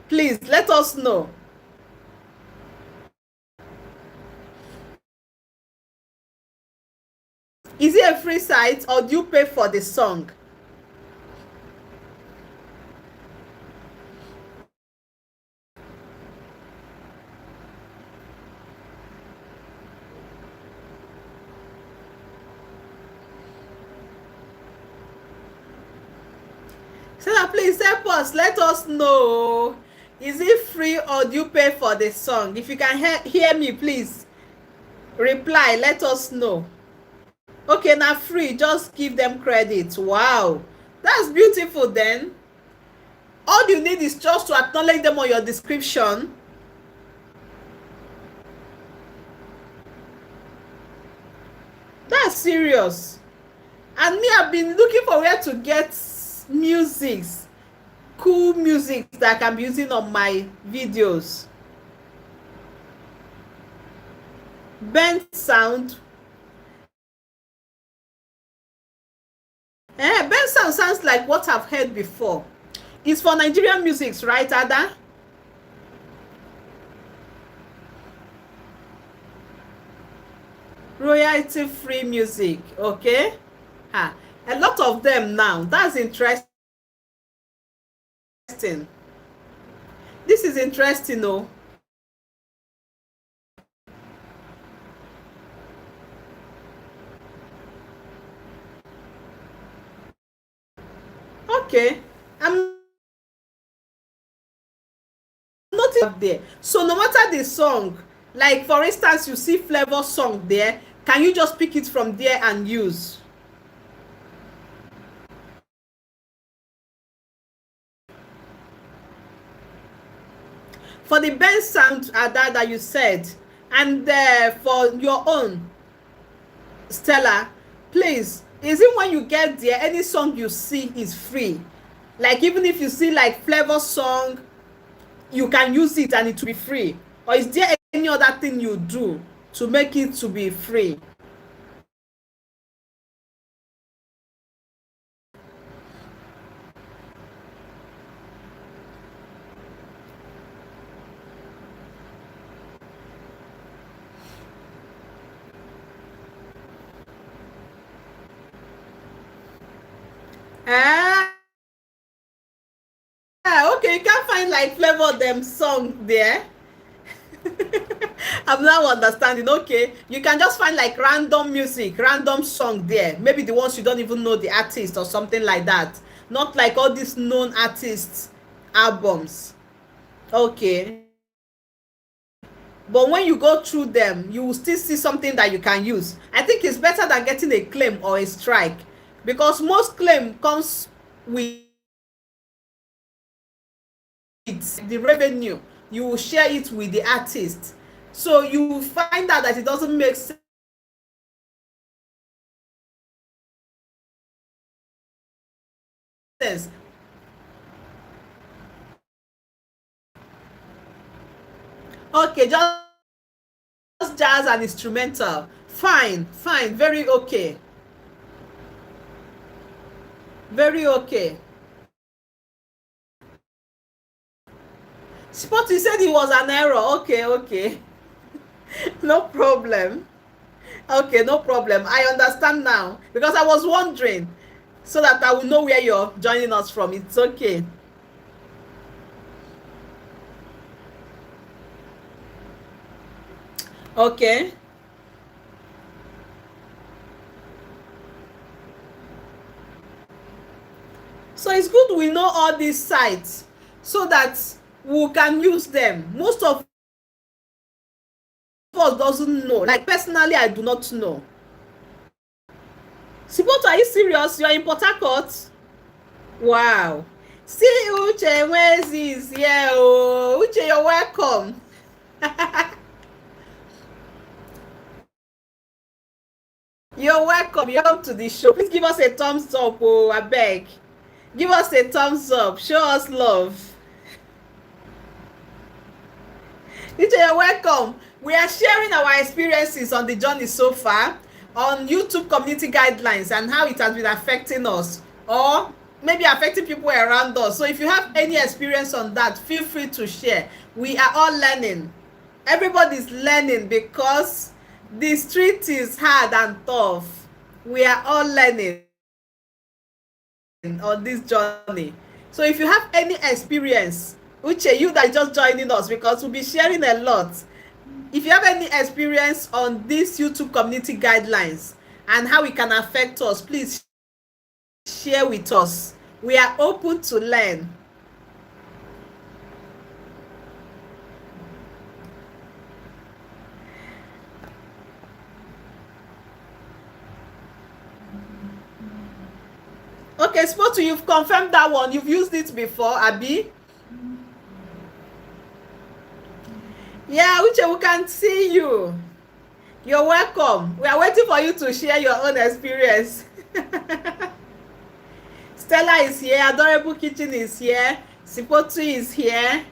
Please let us know. Is it a free site or do you pay for the song? Sarah, please help us. Let us know. Is it free or do you pay for the song? If you can hear me, please reply. Let us know. Okay, now free. Just give them credit. Wow, that's beautiful. Then all you need is just to acknowledge them on your description. That's serious. And me, I've been looking for where to get music, cool music that I can be using on my videos. Bensound. Bensound sounds like what I've heard before. It's for Nigerian music, right, Ada? Royalty free music, okay? A lot of them now. That's interesting. This is interesting, oh. Okay. I'm not up there. So no matter the song, like for instance, you see Flavor song there, can you just pick it from there and use? For the Bensound that you said, and for your own, Stella, please, is it when you get there, any song you see is free? Like even if you see like Flavor song, you can use it and it will be free? Or is there any other thing you do to make it to be free? Ah, okay, you can't find like Flavor them song there. I'm now understanding. Okay, you can just find like random music, random song there. Maybe the ones you don't even know the artist or something like that. Not like all these known artists albums. Okay. But when you go through them, you will still see something that you can use. I think it's better than getting a claim or a strike, because most claim comes with the revenue. You will share it with the artist. So you will find out that it doesn't make sense. Okay, just jazz and instrumental. Fine, fine, very okay. Very okay. Spot, you said it was an error. Okay, okay. No problem. Okay, no problem. I understand now because I was wondering, so that I will know where you're joining us from. It's okay. Okay. So it's good we know all these sites so that we can use them. Most of us doesn't know. Like personally, I do not know. Sipoto, are you serious? You are in Port Harcourt? Wow. See Uche Nwezi is here. Oh, Uche, you're welcome. You're welcome. You're welcome to the show. Please give us a thumbs up. Oh, I beg. Give us a thumbs up. Show us love. Uche, you're welcome. We are sharing our experiences on the journey so far on YouTube community guidelines and how it has been affecting us, or maybe affecting people around us. So if you have any experience on that, feel free to share. We are all learning. Everybody's learning because the street is hard and tough. We are all learning on this journey. So if you have any experience, Uche, you that just joining us, because we'll be sharing a lot. If you have any experience on these YouTube community guidelines and how it can affect us, please share with us. We are open to learn. Okay, Spotu, you've confirmed that one. You've used it before, Abi. Yeah, Uche, we can see you. You're welcome. We are waiting for you to share your own experience. Stella is here. Adorable Kitchen is here. Sipotu is here.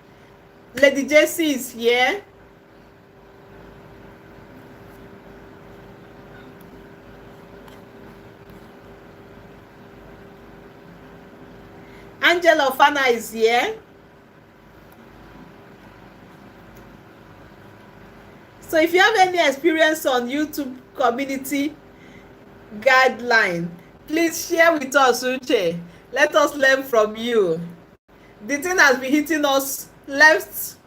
Lady JC is here. Angela Fana is here. So if you have any experience on YouTube community guideline, please share with us, Uche. Let us learn from you. The thing has been hitting us left,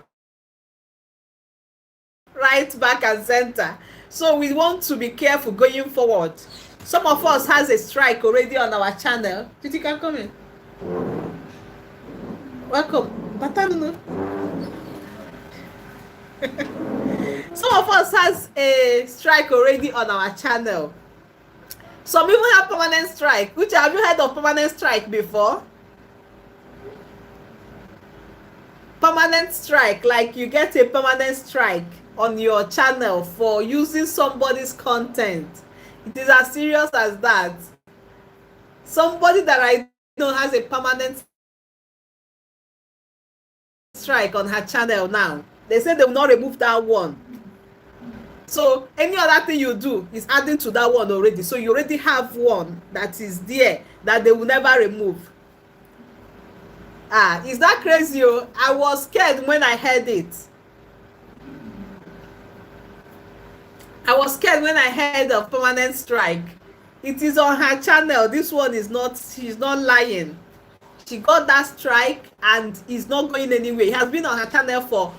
right, back, and center. So we want to be careful going forward. Some of us has a strike already on our channel. Titi can come in. Welcome. Some of us has a strike already on our channel. Some even have permanent strike. Which have you heard of permanent strike before? Permanent strike, like you get a permanent strike on your channel for using somebody's content. It is as serious as that. Somebody that I know has a permanent strike on her channel now. They say they will not remove that one. So any other thing you do is adding to that one already. So you already have one that is there that they will never remove. Is that crazy? I was scared when I heard it. I was scared when I heard of permanent strike. It is on her channel. This one is not, she's not lying. She got that strike and is not going anywhere. It has been on her channel for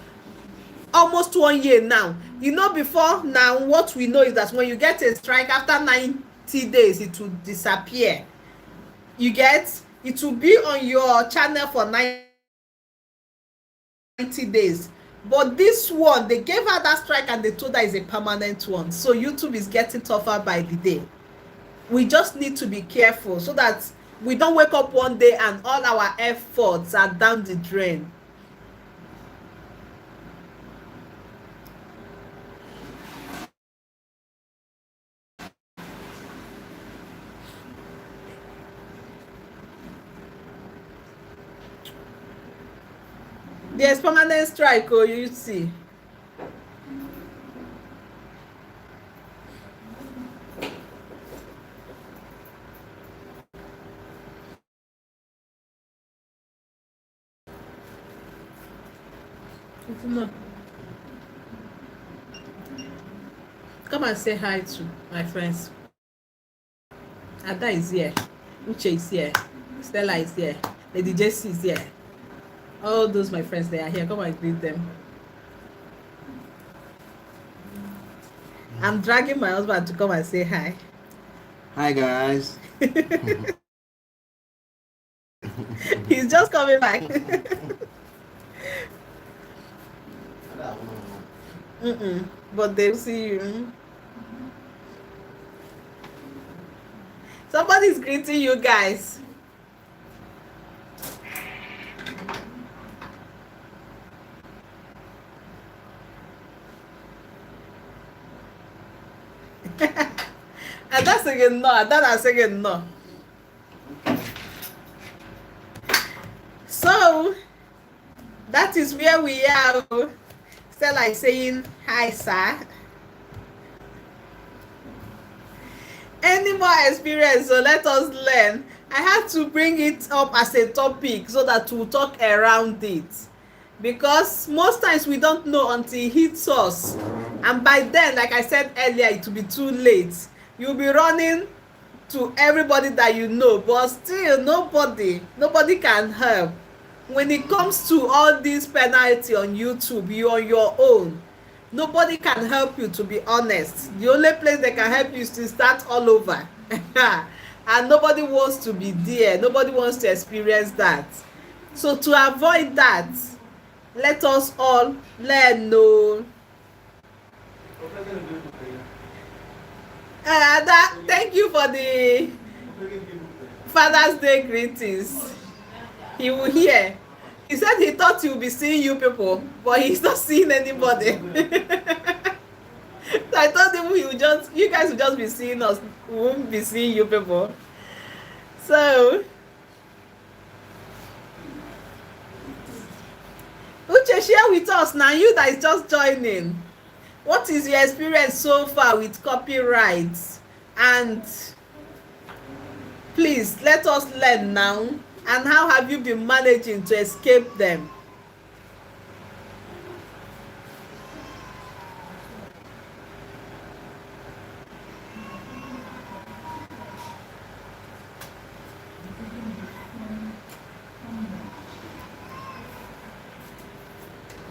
almost 1 year now. You know, before now, what we know is that when you get a strike, after 90 days, it will disappear. You get, it will be on your channel for 90 days. But this one, they gave her that strike and they told her is a permanent one. So YouTube is getting tougher by the day. We just need to be careful so that we don't wake up one day and all our efforts are down the drain. There's permanent strike, oh, you see. Come and say hi to my friends. Ada is here. Uche is here. Stella is here. Lady Jessie is here. All those my friends, they are here. Come and greet them. I'm dragging my husband to come and say hi. Hi guys. He's just coming back. But they'll see you. Somebody's greeting you guys. And that's again no, that's again no. So that is where we are. Stella is saying hi, sir. Any more experience? So let us learn. I had to bring it up as a topic so that we'll talk around it, because most times we don't know until it hits us, and by then, like I said earlier, it will be too late. You'll be running to everybody that you know, but still nobody can help. When it comes to all this penalty on YouTube, you're on your own. Nobody can help you, to be honest. The only place they can help you is to start all over. And nobody wants to be there. Nobody wants to experience that. So to avoid that, let us all learn. No. Thank you for the Father's Day greetings. He will hear. He said he thought he would be seeing you people, but he's not seeing anybody. So I told him now you guys will just be seeing us. We won't be seeing you people. So, Uche, share with us now. You that is just joining. What is your experience so far with copyright? And please let us learn now. And how have you been managing to escape them?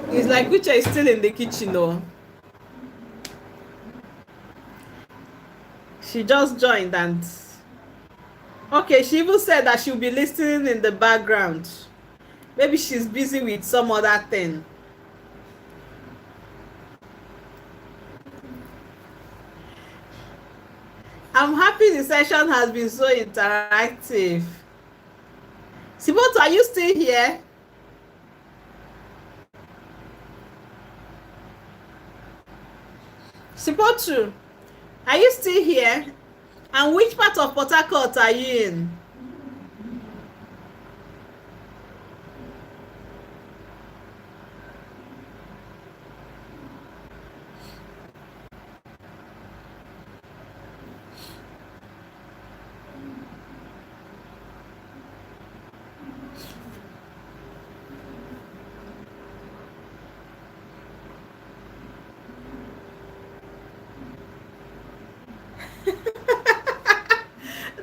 It's like Uche is still in the kitchen, though. She just joined and okay, she even said that she'll be listening in the background. Maybe she's busy with some other thing. I'm happy the session has been so interactive. Siboto, are you still here? Siboto, are you still here? And which part of Port Harcourt are you in?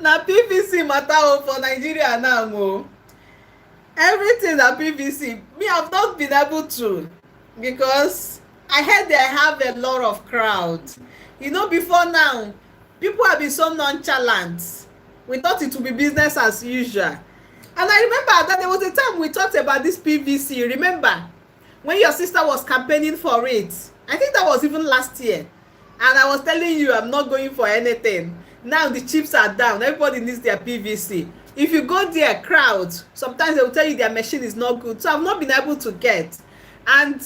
Na PVC matter for Nigeria now o. Everything na PVC. Me, I've not been able to, because I heard they have a lot of crowd. You know, before now, people have been so nonchalant. We thought it would be business as usual. And I remember that there was a time we talked about this PVC. Remember when your sister was campaigning for it? I think that was even last year. And I was telling you I'm not going for anything. Now the chips are down. Everybody needs their PVC. If you go there, crowd, sometimes they will tell you their machine is not good. So I've not been able to get. And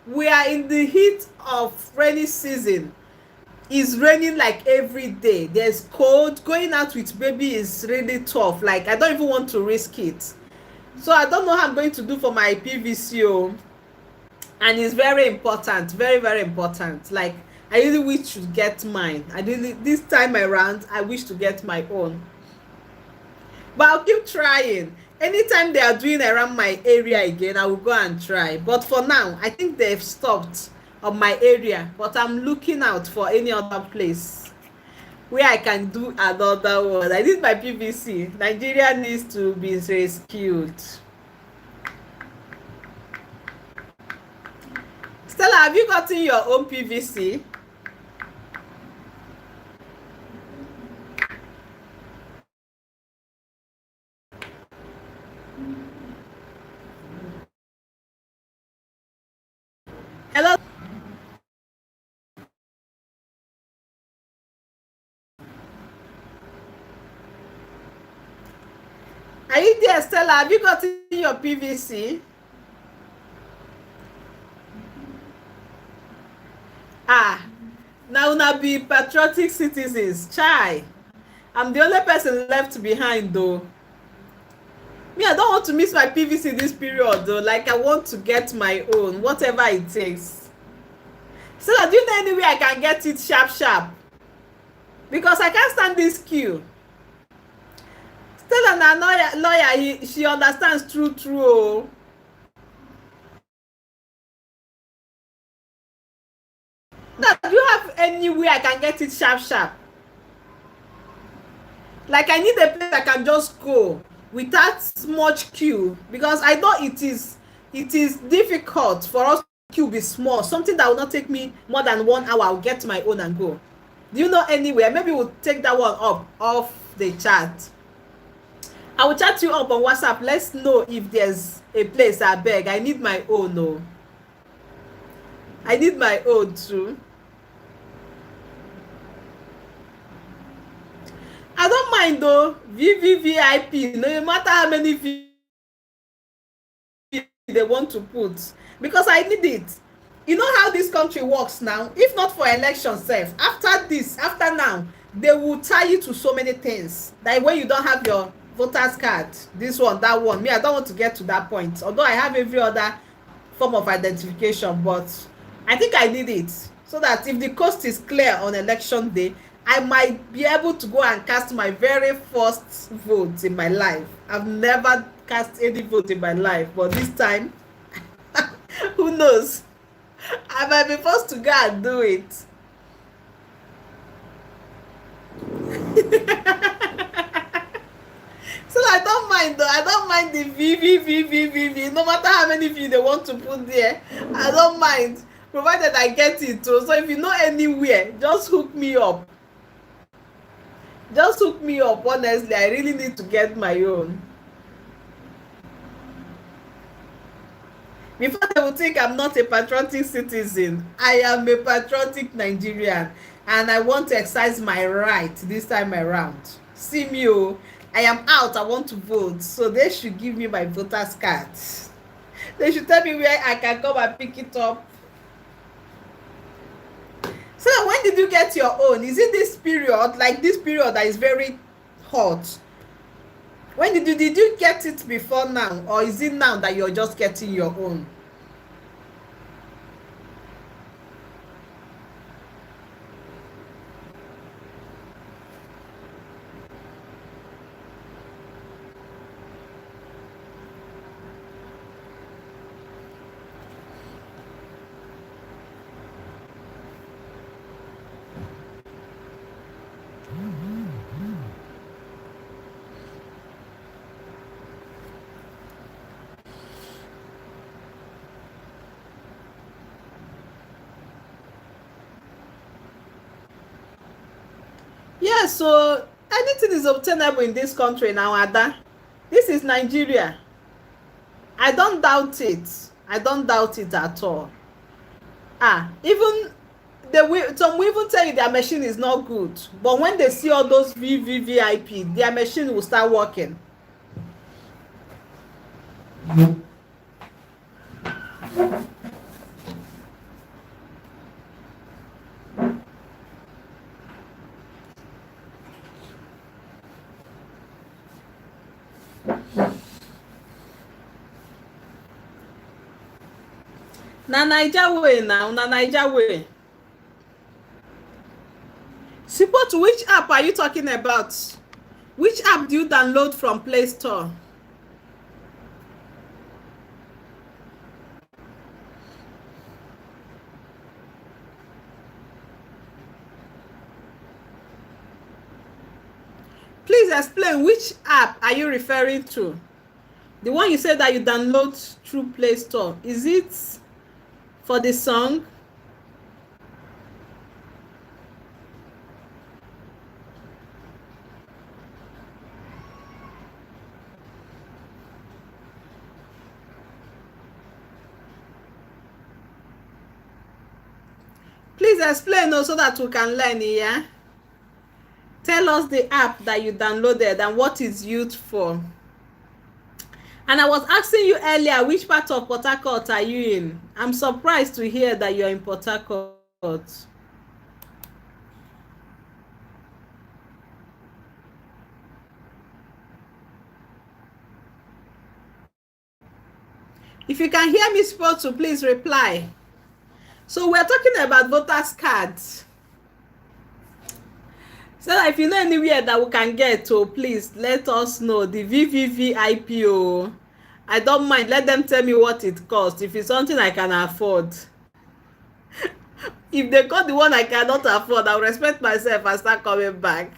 we are in the heat of rainy season. It's raining like every day. There's cold. Going out with baby is really tough. Like, I don't even want to risk it. So I don't know how I'm going to do for my PVC. And it's very important. Very, very important. Like, I really wish to get mine. This time around, I wish to get my own. But I'll keep trying. Anytime they are doing around my area again, I will go and try. But for now, I think they've stopped on my area. But I'm looking out for any other place where I can do another one. I need my PVC. Nigeria needs to be rescued. Stella, have you gotten your own PVC? Hello. Are you there, Stella? Have you gotten your PVC? Now una be patriotic citizens. Chai, I'm the only person left behind though. Me, I don't want to miss my PVC this period though. Like, I want to get my own, whatever it takes. Stella, do you know any way I can get it sharp? Because I can't stand this queue. Stella na lawyer, she understands true. Now, do you have any way I can get it sharp? Like, I need a place I can just go without much queue, because I know it is difficult for us to queue be small. Something that will not take me more than 1 hour, I'll get my own and go. Do you know anywhere? Maybe we'll take that one up off the chat. I will chat you up on WhatsApp. Let's know if there's a place. I beg. I need my own. No, I need my own too. I don't mind though. VVVIP. No matter how many V they want to put, because I need it. you know how this country works now. If not for election sef, after now, they will tie you to so many things, like when you don't have your voters card, this one, that one. Me, I don't want to get to that point, although I have every other form of identification, but I think I need it so that if the coast is clear on election day, I might be able to go and cast my very first vote in my life. I've never cast any vote in my life, but this time who knows, I might be forced to go and do it. So I don't mind though. I don't mind the V. No matter how many V they want to put there, I don't mind, provided I get it too. So if you know anywhere, just hook me up. Just hook me up. Honestly, I really need to get my own. Before they will think I'm not a patriotic citizen, I am a patriotic Nigerian, and I want to exercise my right this time around. See me, oh, I am out. I want to vote, so they should give me my voters card. They should tell me where I can come and pick it up. So when did you get your own? Is it this period, like this period that is very hot? When did you get it before now, or is it now that you're just getting your own? Yeah, so anything is obtainable in this country now, Ada. This is Nigeria. I don't doubt it. I don't doubt it at all. Even some will even tell you their machine is not good, but when they see all those VVVIP, their machine will start working. Na Naija way now, na Naija way. Support, which app are you talking about? Which app do you download from Play Store? Please explain, which app are you referring to? The one you said that you download through Play Store. Is it for the song? Please explain so that we can learn, yeah? Tell us the app that you downloaded and what it's used for. And I was asking you earlier, which part of Port Harcourt are you in? I'm surprised to hear that you're in Port Harcourt. If you can hear me, sport, to please reply. So we're talking about voters cards. So if you know anywhere that we can get to, please let us know. The VVVIPO, I don't mind. Let them tell me what it costs. If it's something I can afford. If they got the one I cannot afford, I'll respect myself and start coming back.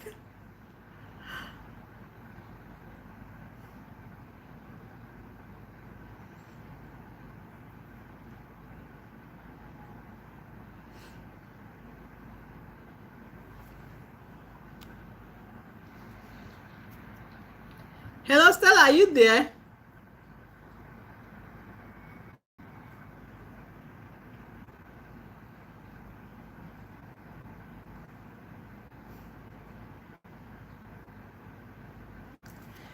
Hello, Stella, are you there?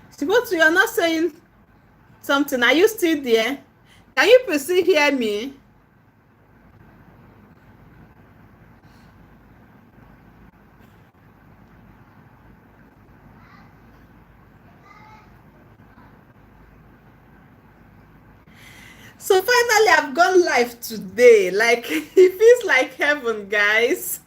Suppose you are not saying something. Are you still there? Can you please hear me? So finally, I've gone live today. Like, it feels like heaven, guys.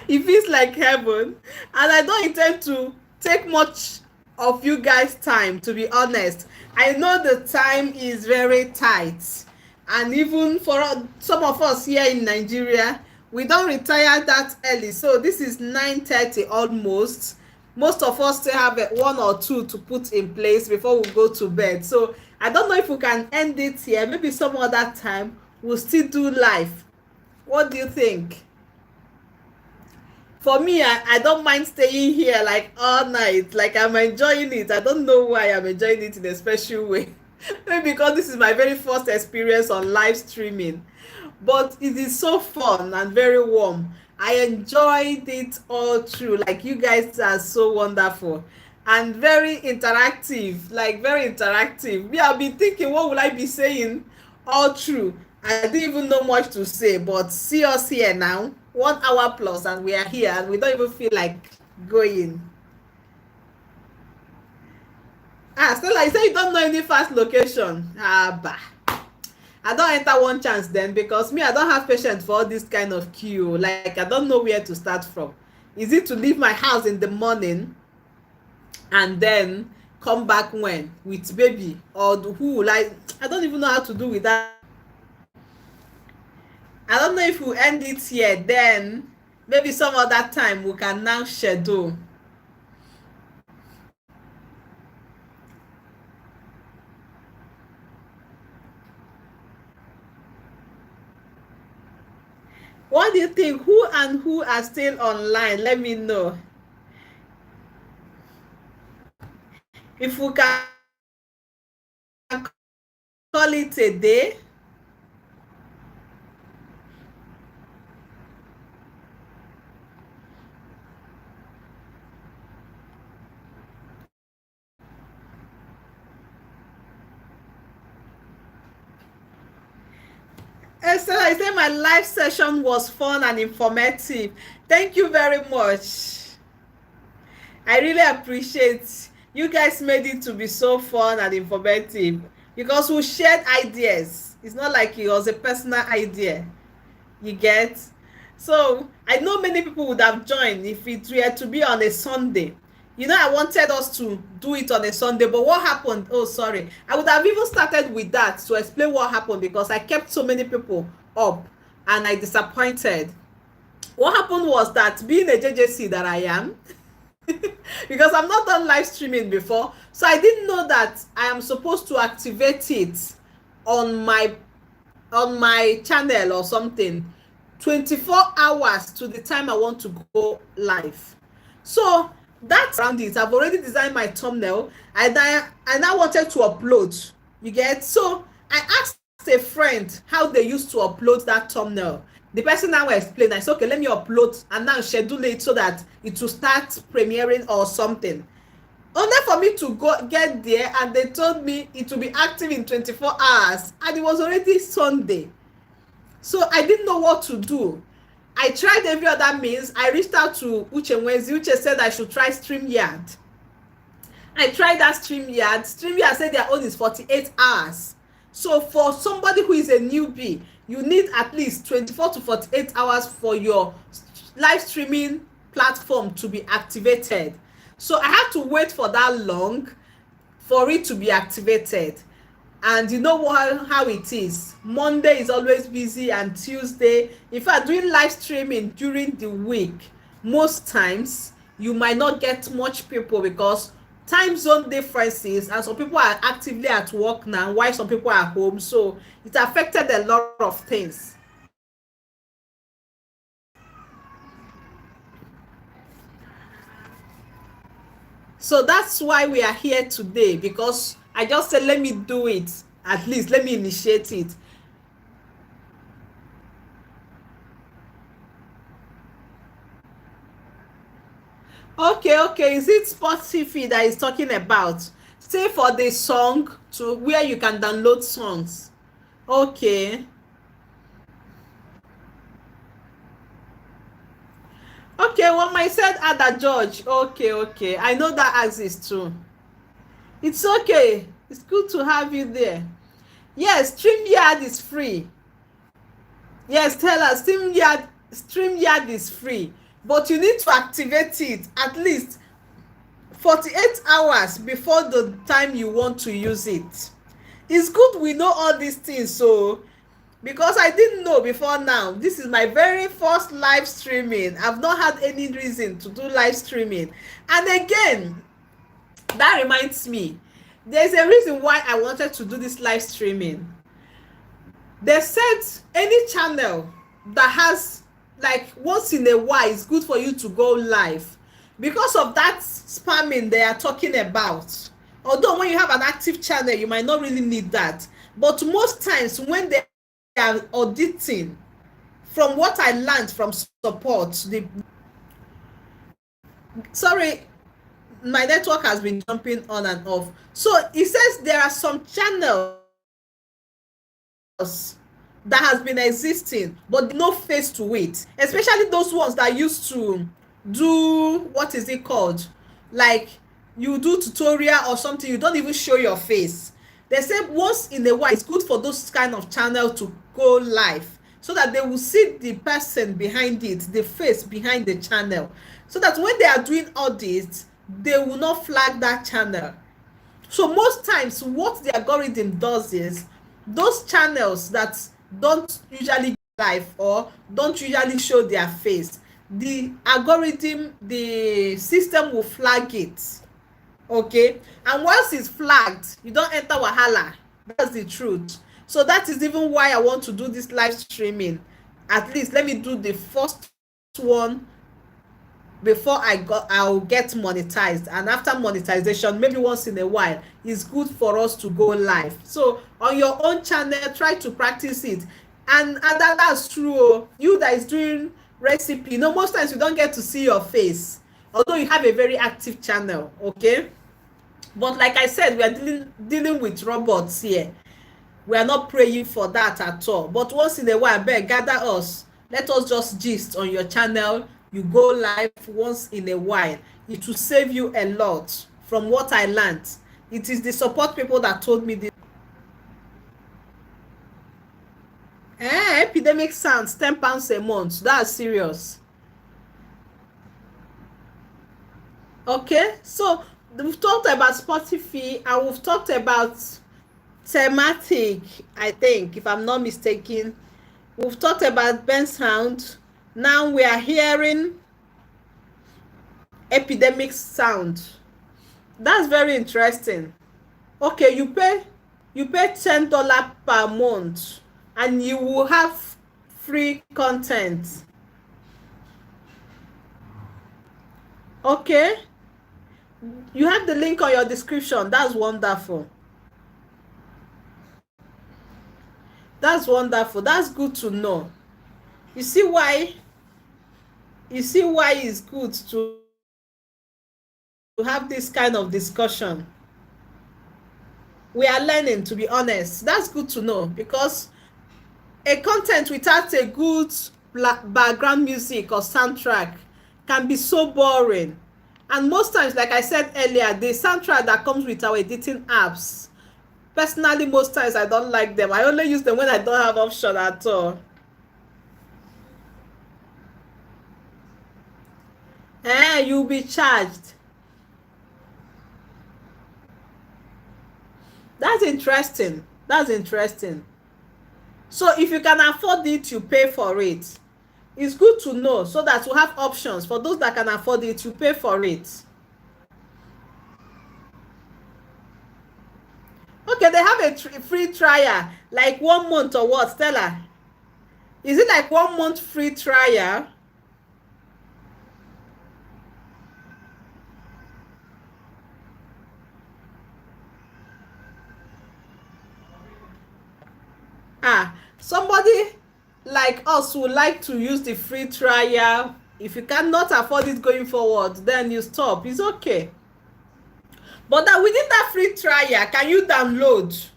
It feels like heaven. And I don't intend to take much of you guys' time, to be honest. I know the time is very tight. And even for some of us here in Nigeria, we don't retire that early. So this is 9:30 almost. Most of us still have one or two to put in place before we go to bed. So I don't know if we can end it here. Maybe some other time we'll still do live. What do you think? For me, I don't mind staying here like all night. Like, I'm enjoying it. I don't know why I'm enjoying it in a special way. Maybe because this is my very first experience on live streaming. But it is so fun and very warm. I enjoyed it all through. Like, you guys are so wonderful and very interactive. Like, very interactive. Me, I've been thinking, what will I be saying all through? I didn't even know much to say, but see us here now. 1 hour plus, and we are here, and we don't even feel like going. Stella, you say you don't know any fast location. Bah. I don't enter one chance then, because me, I don't have patience for all this kind of queue. Like, I don't know where to start from. Is it to leave my house in the morning and then come back when with baby, or who? Like, I don't even know how to do with that. I don't know if we'll end it here. Then maybe some other time we can now schedule. What do you think? Who and who are still online? Let me know. If we can call it a day. Esther, I say my live session was fun and informative. Thank you very much. I really appreciate you guys made it to be so fun and informative, because we shared ideas. It's not like it was a personal idea. You get? So I know many people would have joined if it were to be on a Sunday. You know, I wanted us to do it on a Sunday, but what happened? Oh, sorry. I would have even started with that to explain what happened, because I kept so many people up and I disappointed. What happened was that, being a JJC that I am, because I've not done live streaming before, so I didn't know that I am supposed to activate it on my channel or something 24 hours to the time I want to go live. So that's around it. I've already designed my thumbnail, and I now wanted to upload. You get? So I asked a friend how they used to upload that thumbnail. The person now explained. I said, okay, let me upload and now schedule it so that it will start premiering or something. Only for me to go get there, and they told me it will be active in 24 hours, and it was already Sunday. So I didn't know what to do. I tried every other means. I reached out to Uche Nwezi. Uche said I should try StreamYard. I tried that StreamYard. StreamYard said their own is 48 hours. So for somebody who is a newbie, you need at least 24 to 48 hours for your live streaming platform to be activated. So I had to wait for that long for it to be activated. And you know what, how it is. Monday is always busy, and Tuesday. In fact, doing live streaming during the week, most times you might not get much people, because time zone differences, and some people are actively at work now while some people are home. So it affected a lot of things. So that's why we are here today, because I just said, let me do it. At least let me initiate it. Okay. Is it Spotify that is talking about? Say for the song, to where you can download songs. Okay. Okay, well, my said Ada George. Okay. I know that exists too. It's okay. It's good to have you there. Yes, StreamYard is free. Yes, tell us, StreamYard is free, but you need to activate it at least 48 hours before the time you want to use it. It's good we know all these things, so because I didn't know before now. This is my very first live streaming. I've not had any reason to do live streaming. And again, that reminds me, there's a reason why I wanted to do this live streaming. They said any channel that has, like, once in a while, it's good for you to go live because of that spamming they are talking about. Although when you have an active channel, you might not really need that, but most times when they are auditing, from what I learned from support, the sorry, my network has been jumping on and off. So it says there are some channels that has been existing but no face to it, especially those ones that used to do, what is it called, like you do tutorial or something, you don't even show your face. They say once in a while it's good for those kind of channel to go live so that they will see the person behind it, the face behind the channel, so that when they are doing audits they will not flag that channel. So most times what the algorithm does is those channels that don't usually live or don't usually show their face, the algorithm, the system will flag it. Okay, and once it's flagged, you don't enter wahala. That's the truth. So that is even why I want to do this live streaming. At least let me do the first one before I'll get monetized, and after monetization, maybe once in a while, it's good for us to go live. So on your own channel, try to practice it. And that's true. You that is doing recipe, most times you don't get to see your face, although you have a very active channel. Okay, but like I said, we are dealing with robots here. We are not praying for that at all. But once in a while, abeg, gather us, let us just gist on your channel. You go live once in a while. It will save you a lot. From what I learned, it is the support people that told me this. Epidemic Sounds, £10 a month. That's serious. Okay, so we've talked about Spotify and we've talked about Thematic, I think, if I'm not mistaken. We've talked about Bensound. Now we are hearing Epidemic Sound. That's very interesting. Okay, you pay $10 per month and you will have free content. Okay, you have the link on your description. That's wonderful. That's wonderful. That's good to know. You see why it's good to have this kind of discussion. We are learning, to be honest. That's good to know, because a content without a good background music or soundtrack can be so boring. And most times, like I said earlier, the soundtrack that comes with our editing apps, personally, most times I don't like them. I only use them when I don't have option at all. You'll be charged. That's interesting. That's interesting. So if you can afford it, you pay for it. It's good to know, so that you have options. For those that can afford it, you pay for it. Okay, they have a free trial, like 1 month or what, Stella? Is it like 1 month free trial? Somebody like us would like to use the free trial. If you cannot afford it going forward, then you stop. It's okay. But that within that free trial, can you download?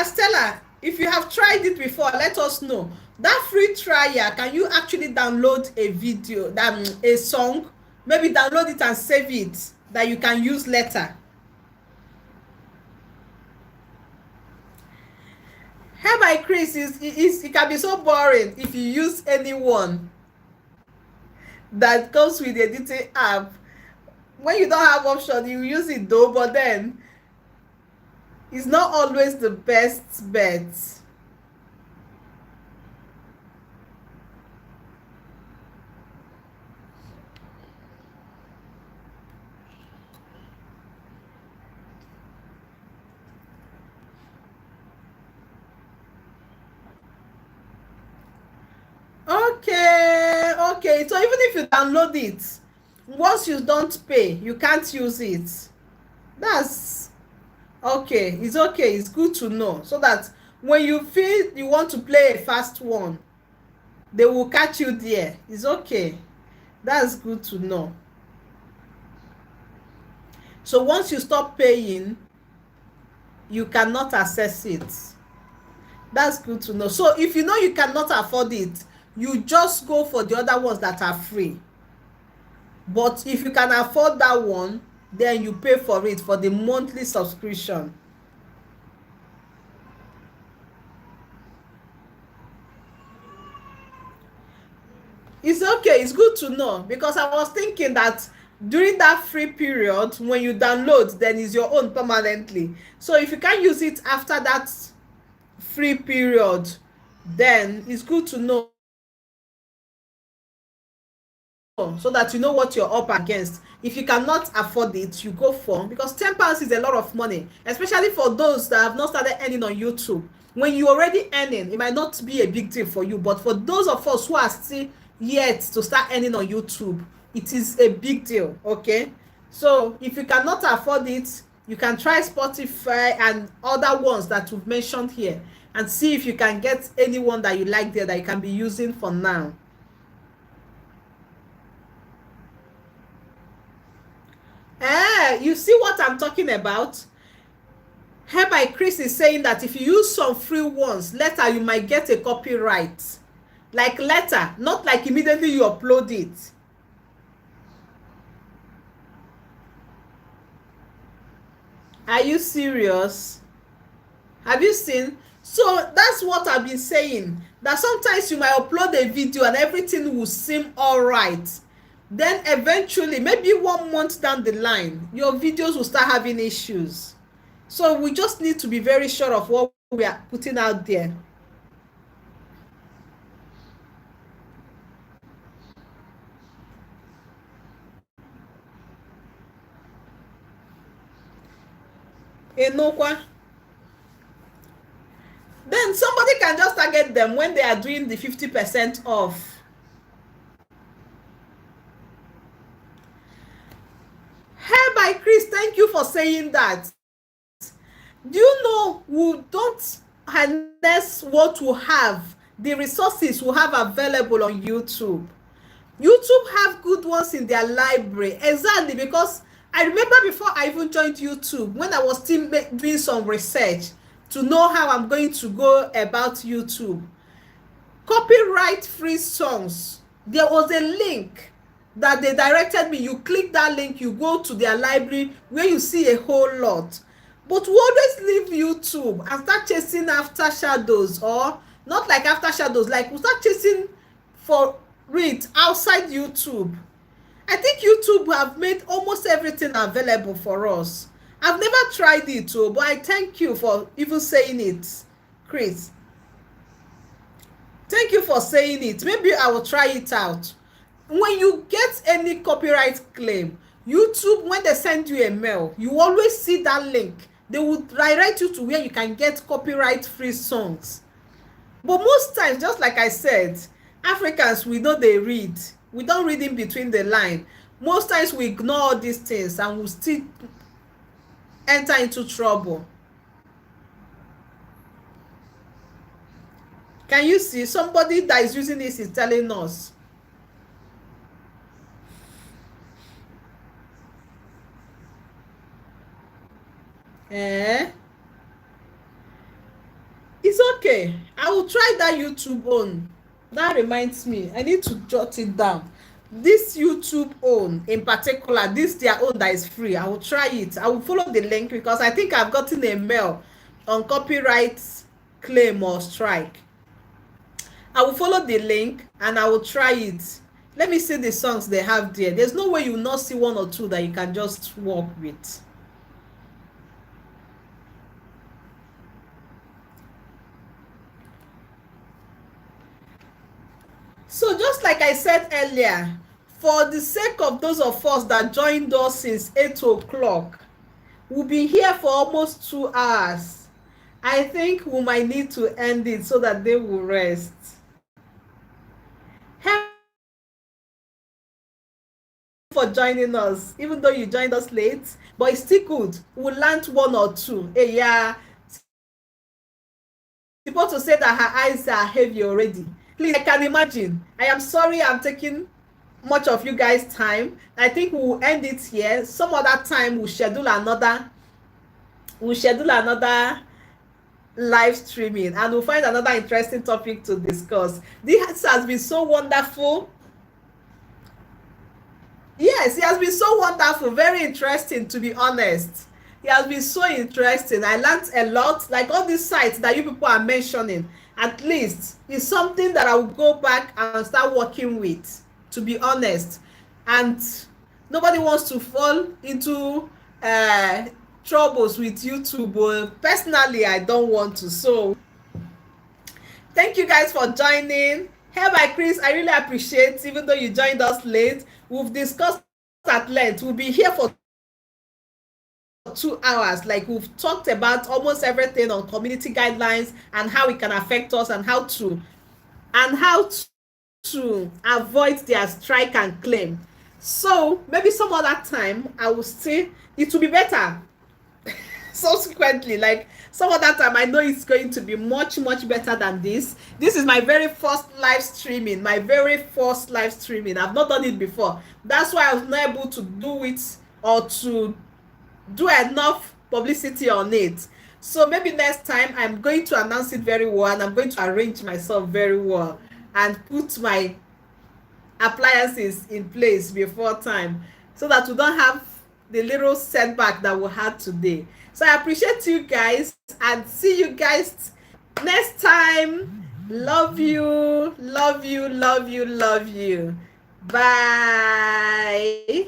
Stella, if you have tried it before, let us know. That free trial, can you actually download a video, a song? Maybe download it and save it that you can use later. Hair by Chris is it can be so boring if you use anyone that comes with the editing app. When you don't have option, you use it though, but then it's not always the best bet. Okay, so even if you download it, once you don't pay, you can't use it. That's okay. It's okay, it's good to know, so that when you feel you want to play a fast one, they will catch you there. It's okay. That's good to know. So once you stop paying, you cannot access it. That's good to know. So if you know you cannot afford it, you just go for the other ones that are free. But if you can afford that one, then you pay for it, for the monthly subscription. It's okay, it's good to know, because I was thinking that during that free period, when you download, then it's your own permanently. So if you can't use it after that free period, then it's good to know, so that you know what you're up against. If you cannot afford it, you go for, because £10 is a lot of money, especially for those that have not started earning on YouTube. When you're already earning, it might not be a big deal for you, but for those of us who are still yet to start earning on YouTube, it is a big deal. Okay, so if you cannot afford it, you can try Spotify and other ones that we've mentioned here, and see if you can get anyone that you like there that you can be using for now. You see what I'm talking about? Hair by Chris is saying that if you use some free ones, later you might get a copyright. Like later, not like immediately you upload it. Are you serious? Have you seen? So that's what I've been saying, that sometimes you might upload a video and everything will seem all right, then eventually, maybe 1 month down the line, your videos will start having issues. So we just need to be very sure of what we are putting out there. Enokwa. Then somebody can just target them when they are doing the 50% off. Hair by Chris, thank you for saying that. Do you know we don't harness what we have, the resources we have available on YouTube? YouTube have good ones in their library, exactly, because I remember before I even joined YouTube, when I was still doing some research to know how I'm going to go about YouTube, copyright free songs, there was a link that they directed me. You click that link, you go to their library where you see a whole lot. But we always leave YouTube and start chasing after shadows, or not like after shadows, like we start chasing for it outside YouTube. I think YouTube have made almost everything available for us. I've never tried it too, but I thank you for even saying it, Chris. Thank you for saying it. Maybe I will try it out. When you get any copyright claim, YouTube, when they send you a mail, you always see that link. They will direct you to where you can get copyright free songs. But most times, just like I said, Africans, we know they read. We don't read in between the line. Most times we ignore all these things and we still enter into trouble. Can you see? Somebody that is using this is telling us. It's okay. I will try that YouTube one. That reminds me, I need to jot it down. this YouTube own in particular, this their own that is free, I will try it. I will follow the link because I think I've gotten a mail on copyright claim or strike. I will follow the link and I will try it. Let me see the songs they have there. There's no way you will not see one or two that you can just work with. So just like I said earlier, for the sake of those of us that joined us since 8 o'clock, we'll be here for almost 2 hours. I think we might need to end it so that they will rest. For joining us, even though you joined us late, but it's still good. We'll learn one or two. Hey, yeah. Supposed to say that her eyes are heavy already. Please, I can imagine. I am sorry I'm taking much of you guys' time. I think we'll end it here. Some other time we'll schedule another live streaming and we'll find another interesting topic to discuss. This has been so wonderful. Yes, it has been so wonderful, very interesting, to be honest. It has been so interesting. I learned a lot. Like all these sites that you people are mentioning, at least is something that I will go back and start working with, to be honest. And nobody wants to fall into troubles with YouTube. But personally, I don't want to. So thank you guys for joining. Hair by Chris, I really appreciate, even though you joined us late. We've discussed at length. We'll be here for 2 hours. Like, we've talked about almost everything on community guidelines and how it can affect us and how to avoid their strike and claim. So maybe some other time I will say it will be better subsequently. Like some other time, I know it's going to be much better than this. This is my very first live streaming. I've not done it before. That's why I was not able to do it or to do enough publicity on it. So maybe next time I'm going to announce it very well and I'm going to arrange myself very well and put my appliances in place before time so that we don't have the little setback that we had today. So I appreciate you guys and see you guys next time. Love you. Bye.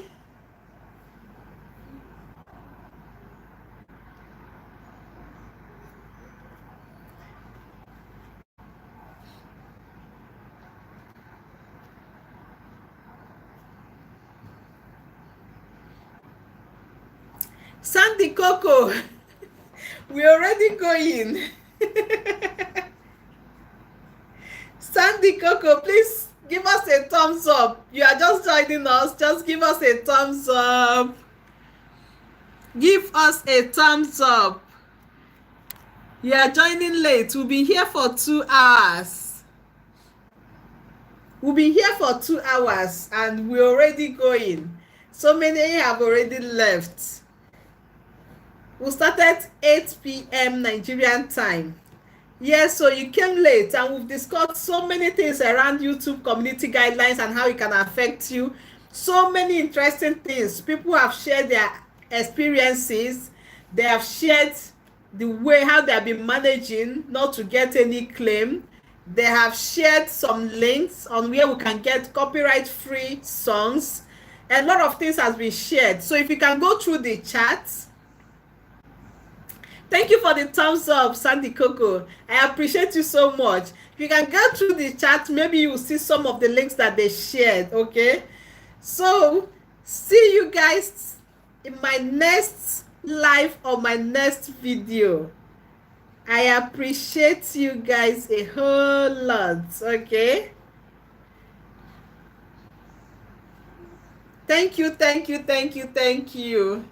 Sandy Coco, we're already going. Sandy Coco, please give us a thumbs up. You are just joining us. Just give us a thumbs up. Give us a thumbs up. You are joining late. We'll be here for 2 hours. We'll be here for 2 hours and we're already going. So many have already left. We started 8 p.m. Nigerian time. Yes, so you came late and we've discussed so many things around YouTube community guidelines and how it can affect you. So many interesting things. People have shared their experiences. They have shared the way how they have been managing not to get any claim. They have shared some links on where we can get copyright-free songs. A lot of things has been shared. So if you can go through the chat. Thank you for the thumbs up, Sandy Coco. I appreciate you so much. If you can go through the chat, maybe you will see some of the links that they shared, okay? So, see you guys in my next live or my next video. I appreciate you guys a whole lot, okay? Thank you.